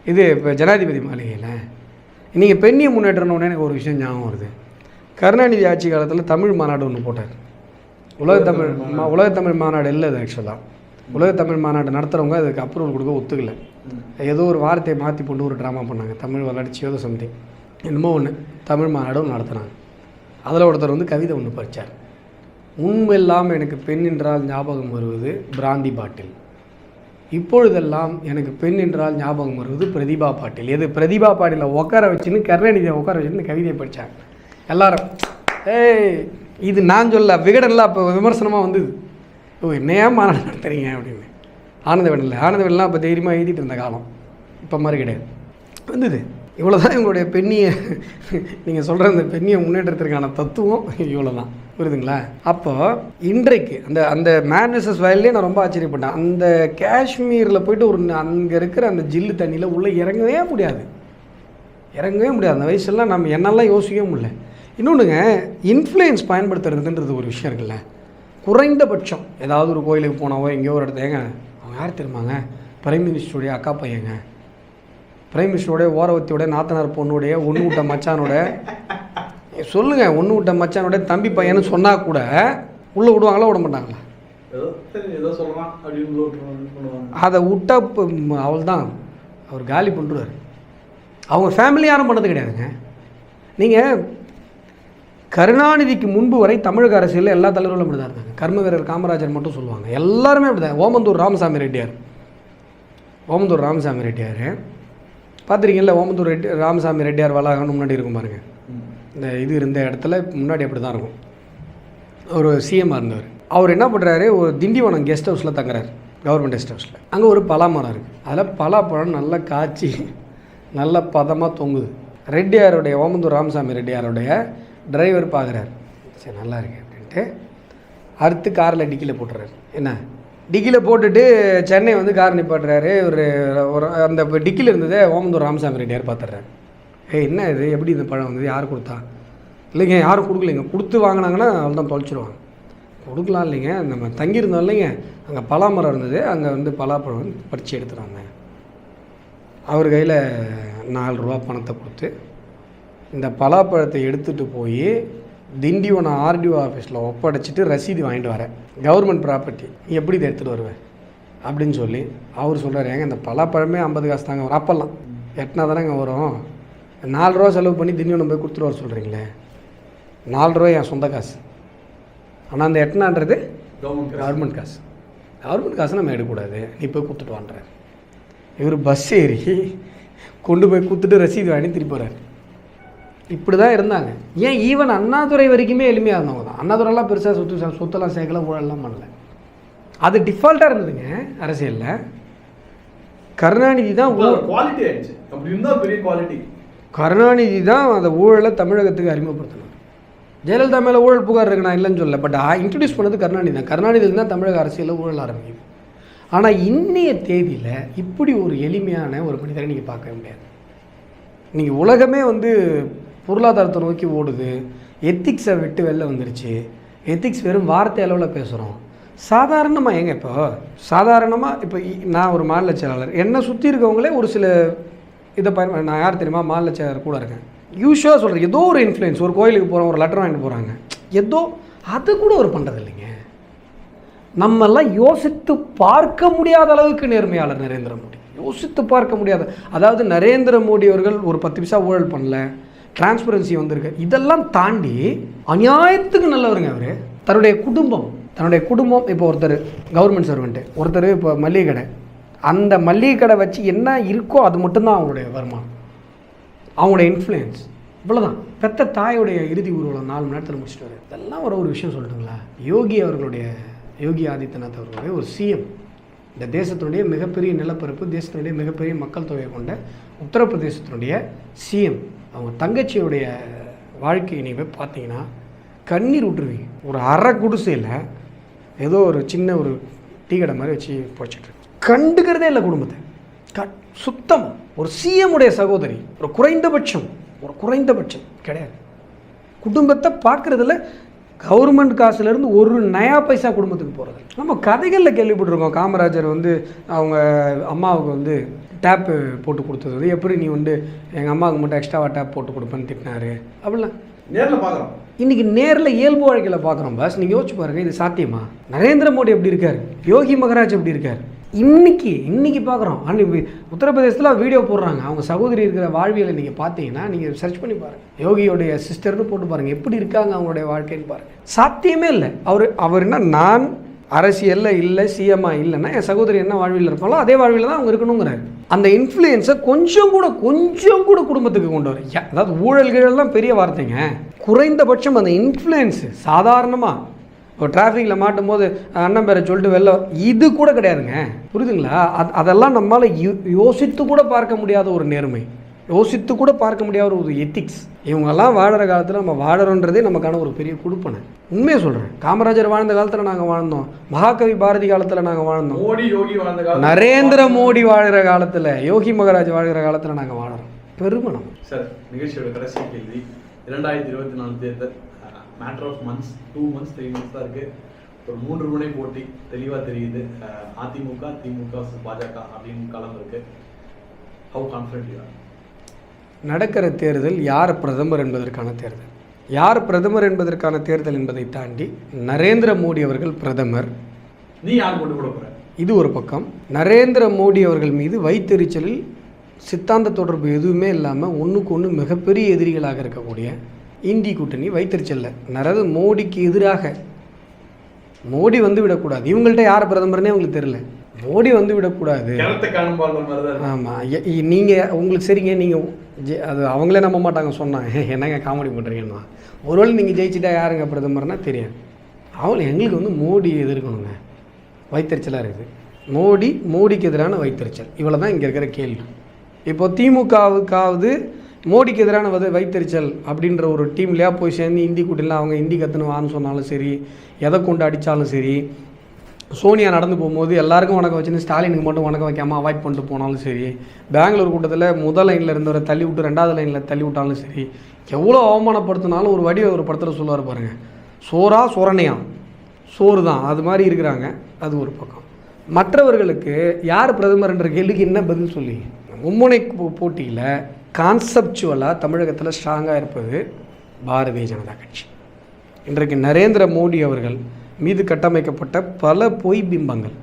இது இப்போ ஜனாதிபதி மாளிகையில். நீங்கள் பெண்ணிய முன்னேற்றம்னு எனக்கு ஒரு விஷயம் ஞாபகம் வருது. கருணாநிதி ஆட்சி காலத்தில் தமிழ் மாநாடு ஒன்று போட்டார். உலகத்தமிழ் மாநாடு இல்லை அது. ஆக்சுவலாக உலகத்தமிழ் மாநாடு நடத்துகிறவங்க அதுக்கு அப்ரூவல் கொடுக்க ஒத்துக்கலை. ஏதோ ஒரு வார்த்தையை மாற்றி கொண்டு ஒரு ட்ராமா பண்ணாங்க, தமிழ் வளர்ச்சியோ சம்திங் என்னமோ ஒன்று. தமிழ் மாநாடும் நடத்துனாங்க. அதில் ஒருத்தர் வந்து கவிதை ஒன்று படித்தார். முன்பெல்லாம் எனக்கு பெண் என்றால் ஞாபகம் வருவது பிராந்தி பாட்டில், இப்பொழுதெல்லாம் எனக்கு பெண் என்றால் ஞாபகம் வருவது பிரதிபா பாட்டில். எது பிரதிபா பாட்டில் உட்கார வச்சுன்னு கருணாநிதியை உட்கார வச்சுன்னு இந்த கவிதையை படித்தாங்க எல்லாரும். இது நான் சொல்ல, விகடன்லாம் அப்போ விமர்சனமாக வந்தது. ஓ என்னையா மாநாடு நடத்துறீங்க அப்படின்னு. ஆனந்தவெல்லாம் அப்போ தைரியமாக எழுதிட்டு இருந்த காலம், இப்போ மாதிரி கிடையாது வந்தது. இவ்வளோ தான் இவங்களுடைய பெண்ணிய, நீங்கள் சொல்கிற அந்த பெண்ணிய முன்னேற்றத்திற்கான தத்துவம் இவ்வளோ தான், புரியுதுங்களா? அப்போ இன்றைக்கு அந்த அந்த மேன்வசஸ் வயல்லே நான் ரொம்ப ஆச்சரியப்பட்டேன். அந்த காஷ்மீரில் போய்ட்டு ஒரு அங்கே இருக்கிற அந்த ஜில்லு தண்ணியில் உள்ளே இறங்கவே முடியாது. அந்த வயசுலாம் நம்ம என்னெல்லாம் யோசிக்கவே முடியல. இன்னொன்றுங்க, இன்ஃப்ளூயன்ஸ் பயன்படுத்துறதுன்றது ஒரு விஷயம் இருக்குல்ல. குறைந்தபட்சம் ஏதாவது ஒரு கோயிலுக்கு போனாவோ எங்கேயோ ஒரு இடத்த, ஏங்க அவங்க யார் தெரியுமாங்க, பிரைம் மினிஸ்டருடைய அக்கா பையங்க, பிரைம் மினிஸ்டருடைய ஓரவத்தியோட நாத்தனார் பொண்ணுடைய ஒன்று விட்ட மச்சானோட, சொல்லுங்கள், ஒன்று விட்ட மச்சானோட தம்பி பையன்னு சொன்னால் கூட உள்ளே விடுவாங்களா விட மாட்டாங்களா? அதை விட்டா அவள் தான் அவர் காலி பண்ணுறாரு. அவங்க ஃபேமிலி யாரும் பண்ணது கிடையாதுங்க. நீங்கள் கருணாநிதிக்கு முன்பு வரை தமிழக அரசியலில் எல்லா தலைவர்களும் அப்படி தான் இருந்தாங்க. கர்ம வீரர் காமராஜர் மட்டும் சொல்லுவாங்க, எல்லாருமே அப்படி தான். ஓமந்தூர் ராமசாமி ரெட்டியார் பார்த்துருக்கீங்களா? ஓமந்தூர் ராமசாமி ரெட்டியார் வளாகம்னு முன்னாடி இருக்கும் பாருங்கள், இந்த இது இருந்த இடத்துல முன்னாடி அப்படி தான் இருக்கும். ஒரு சிஎம்மாக இருந்தவர். அவர் என்ன பண்ணுறாரு, ஒரு திண்டிவனம் கெஸ்ட் ஹவுஸில் தங்குறாரு, கவர்மெண்ட் கெஸ்ட் ஹவுஸில். அங்கே ஒரு பலாமரம் இருக்குது. அதில் பலாப்பழம் நல்லா காய்ச்சி நல்லா பதமாக தொங்குது. ரெட்டியாருடைய, ஓமந்தூர் ராமசாமி ரெட்டியாருடைய டிரைவர் பார்க்குறாரு, சரி நல்லா இருக்கு அப்படின்ட்டு அடுத்து காரில் டிக்கியில் போட்டுறாரு. என்ன டிக்கியில் போட்டுட்டு சென்னை வந்து கார் நிப்பாட்டுறாரு. ஒரு அந்த டிக்கியில் இருந்ததே ஓமந்தூர் ராமசாமி ரெட்டியார் பார்த்துட்றாரு. என்ன இது, எப்படி இந்த பழம் வந்தது, யார் கொடுத்தா? இல்லைங்க யாரும் கொடுக்கலைங்க, கொடுத்து வாங்கினாங்கன்னா அவள்தான் தொலைச்சிடுவாங்க. கொடுக்கலாம் இல்லைங்க, நம்ம தங்கியிருந்தோம் இல்லைங்க, அங்கே பலாமரம் இருந்தது, அங்கே வந்து பலாப்பழம் வந்து பறித்து எடுத்துகிறாங்க. அவர் கையில் 4 ரூபா பணத்தை கொடுத்து இந்த பலாப்பழத்தை எடுத்துகிட்டு போய் திண்டிவனம் ஆர்டிஓ ஆஃபீஸில் ஒப்படைச்சிட்டு ரசீது வாங்கிட்டு வரேன், கவர்மெண்ட் ப்ராப்பர்ட்டி, நீ எப்படி இதை எடுத்துகிட்டு வருவேன் அப்படின்னு சொல்லி அவர் சொல்கிறார். ஏங்க இந்த பலாப்பழமே 50 காசு தாங்க வரும், அப்போல்லாம் எட்டினா தானேங்க வரும், 4 ரூபா செலவு பண்ணி திண்டிவனம் போய் கொடுத்துட்டு வர சொல்கிறீங்களே, 4 ரூபா என் சொந்த காசு, ஆனால் அந்த எட்டனான்றது கவர்மெண்ட் காசு. கவர்மெண்ட் காசு நம்ம எடுக்கக்கூடாது, நீ போய் கொடுத்துட்டு வான்றார். இவர் பஸ் ஏறி கொண்டு போய் கொடுத்துட்டு ரசீது வாங்கி திருப்பி போகிறார். இப்படி தான் இருந்தாங்க. ஏன் ஈவன் அண்ணாதுரை வரைக்குமே எளிமையாக இருந்தவங்க தான். அண்ணாதுரைலாம் பெருசாக சொத்தெல்லாம் சேர்க்கல, ஊழலாம் பண்ணல. அது டிஃபால்ட்டாக இருந்ததுங்க அரசியலில். கருணாநிதி தான் குவாலிட்டி ஆயிடுச்சு. அப்படி இருந்தால் பெரிய குவாலிட்டி. கருணாநிதி தான் அந்த ஊழலை தமிழகத்துக்கு அறிமுகப்படுத்தணும். ஜெயலலிதா மேலே ஊழல் புகார் இருக்கு, நான் இல்லைன்னு சொல்லலை. பட் இன்ட்ரடியூஸ் பண்ணது கருணாநிதி தான். கருணாநிதி தான் தமிழக அரசியலில் ஊழல் ஆரம்பிக்குது. ஆனால் இன்னைய தேதியில் இப்படி ஒரு எளிமையான ஒரு மனிதரை நீங்கள் பார்க்க முடியாது. நீங்கள் உலகமே வந்து பொருளாதாரத்தை நோக்கி ஓடுது, எத்திக்ஸை விட்டு வெளில வந்துருச்சு. எத்திக்ஸ் வெறும் வார்த்தை அளவில் பேசுகிறோம். சாதாரணமாக இப்போ சாதாரணமாக இப்போ நான் ஒரு மாநில செயலாளர், என்னை சுற்றி இருக்கவங்களே ஒரு சில இதை நான் யார் தெரியுமா, மாநில செயலாளர் கூட இருக்கேன். யூஸ்வலாக சொல்கிறேன், ஏதோ ஒரு இன்ஃப்ளூயன்ஸ், ஒரு கோயிலுக்கு போகிறோம், ஒரு லெட்டர் வாங்கிட்டு போகிறாங்க, ஏதோ அது கூட ஒரு பண்ணுறது இல்லைங்க. நம்மெல்லாம் யோசித்து பார்க்க முடியாத அளவுக்கு நேர்மையாளர் நரேந்திர மோடி. யோசித்து பார்க்க முடியாத, அதாவது நரேந்திர மோடி அவர்கள் ஒரு 10 பைசா ஊழல் பண்ணல, டிரான்ஸ்பரன்சி வந்திருக்கு, இதெல்லாம் தாண்டி அநியாயத்துக்கு நல்லவருங்க அவர். தன்னுடைய குடும்பம் இப்போ ஒருத்தர் கவர்மெண்ட் சர்வெண்ட்டு, ஒருத்தர் இப்போ மளிகை கடை, அந்த மளிகை கடை வச்சு என்ன இருக்கோ அது மட்டும்தான் அவங்களுடைய வருமானம், அவங்களுடைய இன்ஃப்ளூயன்ஸ், இவ்வளோதான். பெத்த தாயோடைய இறுதி ஊர்வலம் 4 மணி நேரத்தில் முடிச்சுட்டு வர, இதெல்லாம் ஒரு விஷயம் சொல்லட்டுங்களா. யோகி ஆதித்யநாத் அவர்களுடைய ஒரு சிஎம், இந்த தேசத்தினுடைய மிகப்பெரிய நிலப்பரப்பு, தேசத்தினுடைய மிகப்பெரிய மக்கள் தொகையை கொண்ட உத்தரப்பிரதேசத்தினுடைய சிஎம், அவங்க தங்கச்சியுடைய வாழ்க்கையை நீங்கள் பார்த்தீங்கன்னா கண்ணீர் விட்டுருவீங்க. ஒரு அரை குடிசையில் ஏதோ ஒரு சின்ன ஒரு டீ கடை மாதிரி வச்சு போச்சுட்டு கண்டுக்கிறதே இல்லை குடும்பத்தை. சுத்தம் ஒரு சிஎம்முடைய சகோதரி ஒரு குறைந்தபட்சம் கிடையாது. குடும்பத்தை பார்க்குறதில்ல. கவர்மெண்ட் காசுலேருந்து ஒரு நயா பைசா குடும்பத்துக்கு போகிறது. நம்ம கதைகளில் கேள்விப்பட்டிருக்கோம், காமராஜர் வந்து அவங்க அம்மாவுக்கு வந்து டேப்பு போட்டு கொடுத்தது வந்து, எப்படி நீ வந்து எங்கள் அம்மாவுக்கு மட்டும் எக்ஸ்ட்ராவாக டேப் போட்டு கொடுப்பேன்னு திட்டினாரு. அப்படிலாம் நேரில் பார்க்குறோம். இன்றைக்கி நேரில் இயல்பு வாழ்க்கையில் பார்க்குறோம். பஸ் நீங்கள் யோசிச்சு பாருங்கள், இது சாத்தியமா? நரேந்திர மோடி எப்படி இருக்கார், யோகி மகராஜ் எப்படி இருக்கார், இன்னைக்கு பார்க்குறோம். அன்றைக்கி உத்தரப்பிரதேசத்தில் வீடியோ போடுறாங்க, அவங்க சகோதரி இருக்கிற வாழ்வியலை நீங்கள் பார்த்தீங்கன்னா நீங்கள் சர்ச் பண்ணி பாருங்கள், யோகியோடைய சிஸ்டர்னு போட்டு பாருங்கள், எப்படி இருக்காங்க அவங்களுடைய வாழ்க்கைன்னு பாருங்கள். சாத்தியமே இல்லை. அவர் என்ன, நான் அரசியலில் இல்லை, சிஎம்மாக இல்லைன்னா என் சகோதரி என்ன வாழ்வியில் இருப்பாங்களோ அதே வாழ்வியில் தான் அவங்க இருக்கணுங்கிறாரு. அந்த இன்ஃப்ளூயன்ஸை கொஞ்சம் கூட குடும்பத்துக்கு கொண்டு வர, அதாவது ஊழல்கள்லாம் பெரிய வார்த்தைங்க, குறைந்தபட்சம் அந்த இன்ஃப்ளூயன்ஸு சாதாரணமாக ஒரு டிராஃபிக்கில் மாட்டும் போது அண்ணன் பேரை சொல்லிட்டு வெளில, இது கூட கிடையாதுங்க. புரியுதுங்களா? அதெல்லாம் நம்மளால் யோசித்து கூட பார்க்க முடியாத ஒரு நேர்மை, யோசித்து கூட பார்க்க முடியாத ஒரு எத்திக்ஸ். இவங்கெல்லாம் வாழற காலத்தில் நம்ம வாழறோன்றதே நமக்கான ஒரு பெரிய கொடுப்பனை. உண்மையை சொல்கிறேன். காமராஜர் வாழ்ந்த காலத்தில் நாங்கள் வாழ்ந்தோம், மகாகவி பாரதி காலத்தில் நாங்கள் வாழ்ந்தோம், யோகி வாழ்ந்த காலத்தில், நரேந்திர மோடி வாழ்கிற காலத்தில், யோகி மகராஜ் வாழ்கிற காலத்தில் நாங்கள் வாழறோம். பெருமை நம்ம. சார், நிகழ்ச்சியோட கடைசி கேள்வி, 2024 தேர்தல் matter half months, 2 months 3 months தான் இருக்குது. ஒரு 3 முனை போட்டி தெளிவாக தெரியுது. அதிமுக, திமுக, பாஜக அப்படின்னு களம் இருக்குது. How confident you are? நடக்கிற தேர்தல் யார் பிரதமர் என்பதற்கான தேர்தல். யார் பிரதமர் என்பதற்கான தேர்தல் என்பதை தாண்டி நரேந்திர மோடி அவர்கள் பிரதமர், நீ யார் கொண்டு கொடுக்குற, இது ஒரு பக்கம். நரேந்திர மோடி அவர்கள் மீது வைத்தெரிச்சலில் சித்தாந்த தொடர்பு எதுவுமே இல்லாமல் ஒன்றுக்கு ஒன்று மிகப்பெரிய எதிரிகளாக இருக்கக்கூடிய இந்தி கூட்டணி வைத்தறிச்சல்ல. அதாவது மோடிக்கு எதிராக, மோடி வந்து விடக்கூடாது, இவங்கள்ட்ட யார் பிரதமர்னே உங்களுக்கு தெரியல, மோடி வந்து விடக்கூடாது. ஆமாம், நீங்கள் உங்களுக்கு சரிங்க, நீங்கள் அது அவங்களே நம்ப மாட்டாங்க சொன்னாங்க, என்னங்க காமெடி பண்ணுறீங்கன்னா, ஒருவேளை நீங்கள் ஜெயிச்சுட்டா யாருங்க பிரதமர்னா தெரியாது. எங்களுக்கு வந்து மோடி எதிர்க்கணுங்க, வைத்தறிச்சலாக இருக்குது. மோடிக்கு எதிரான வைத்தறிச்சல், இவ்வளோ தான் இங்கே இருக்கிற கேள்வி. இப்போ திமுகவுக்காவது மோடிக்கு எதிரான வைத்தறிச்சல் அப்படின்ற ஒரு டீம்லையா போய் சேர்ந்து இந்தி கூட்டணியில் அவங்க இந்தி கற்றுனுவான்னு சொன்னாலும் சரி, எதை கொண்டு அடித்தாலும் சரி, சோனியா நடந்து போகும்போது எல்லாருக்கும் வணக்கம் வச்சுன்னு ஸ்டாலினுக்கு மட்டும் வணக்கம் வைக்காமல் அவாய்ட் பண்ணிட்டு போனாலும் சரி, பெங்களூர் கூட்டத்தில் முதல் லைனில் இருந்தவரை தள்ளி விட்டு 2வது லைனில் தள்ளி விட்டாலும் சரி, எவ்வளோ அவமானப்படுத்தினாலும் ஒரு ஒரு படத்தில் சொல்லுவார் பாருங்கள், சோறா சோரணையா, சோறு தான், அது மாதிரி இருக்கிறாங்க. அது ஒரு பக்கம். மற்றவர்களுக்கு யார் பிரதமர்ன்ற கேள்விக்கு என்ன பதில் சொல்லி, மும்முனை போட்டியில் கான்செப்சுவலாக தமிழகத்தில் ஸ்ட்ராங்காக இருப்பது பாரதிய ஜனதா கட்சி. இன்றைக்கு நரேந்திர மோடி அவர்கள் மீது கட்டமைக்கப்பட்ட பல பொய் பிம்பங்கள்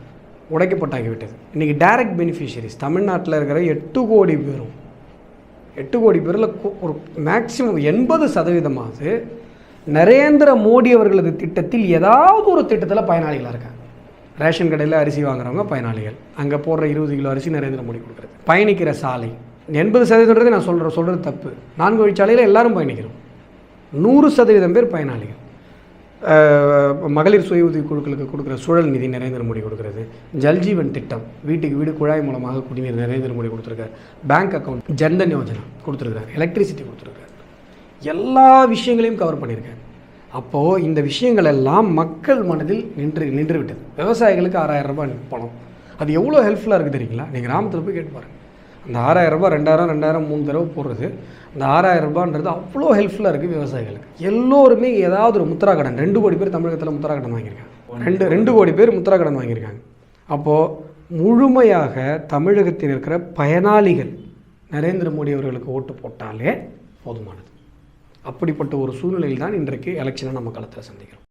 உடைக்கப்பட்டாகிவிட்டது. இன்றைக்கி டைரக்ட் பெனிஃபிஷரிஸ் தமிழ்நாட்டில் இருக்கிற 8 கோடி பேரில் ஒரு மேக்சிமம் 80% நரேந்திர மோடி அவர்களது திட்டத்தில் ஏதாவது ஒரு திட்டத்தில் பயனாளிகளாக இருக்காங்க. ரேஷன் கடையில் அரிசி வாங்குறவங்க பயனாளிகள், அங்கே போடுற 20 கிலோ அரிசி நரேந்திர மோடி கொடுக்குறது, பயணிக்கிற சாலை 80% நான் சொல்கிறது தப்பு. 4 வழிச்சாலையில் எல்லாரும் பயணிக்கிறோம், 100% பேர் பயனாளிகள். மகளிர் சுய உதவி குழுக்களுக்கு கொடுக்குற சூழல் நிதி நரேந்திர மோடி கொடுக்குறது, ஜல்ஜீவன் திட்டம் வீட்டுக்கு வீடு குழாய் மூலமாக குடிநீர் நரேந்திர மோடி கொடுத்துருக்காரு, பேங்க் அக்கௌண்ட் ஜன்தன் யோஜனா கொடுத்துருக்காரு, எலக்ட்ரிசிட்டி கொடுத்துருக்காரு, எல்லா விஷயங்களையும் கவர் பண்ணியிருக்காரு. அப்போது இந்த விஷயங்கள் எல்லாம் மக்கள் மனதில் நின்று விட்டது. விவசாயிகளுக்கு 6000 ரூபாய் பணம், அது எவ்வளோ ஹெல்ப்ஃபுல்லாக இருக்குது தெரியுங்களா? நீங்கள் கிராமத்தில் போய் கேட்டு பாருங்கள். அந்த 6000 ரூபாய் 2000 3 தடவை போடுறது, அந்த 6000 ரூபான்றது அவ்வளோ ஹெல்ப்ஃபுல்லாக இருக்குது விவசாயிகளுக்கு. எல்லோருமே ஏதாவது ஒரு முத்ரா கடன், 2 கோடி பேர் தமிழகத்தில் முத்ரா கடன் வாங்கியிருக்காங்க. 2 கோடி பேர் முத்ரா கடன் வாங்கியிருக்காங்க. அப்போது முழுமையாக தமிழகத்தில் இருக்கிற பயனாளிகள் நரேந்திர மோடி அவர்களுக்கு ஓட்டு போட்டாலே போதுமானது. அப்படிப்பட்ட ஒரு சூழ்நிலையில் தான் இன்றைக்கு எலெக்ஷனை நம்ம களத்தில் சந்திக்கிறோம்.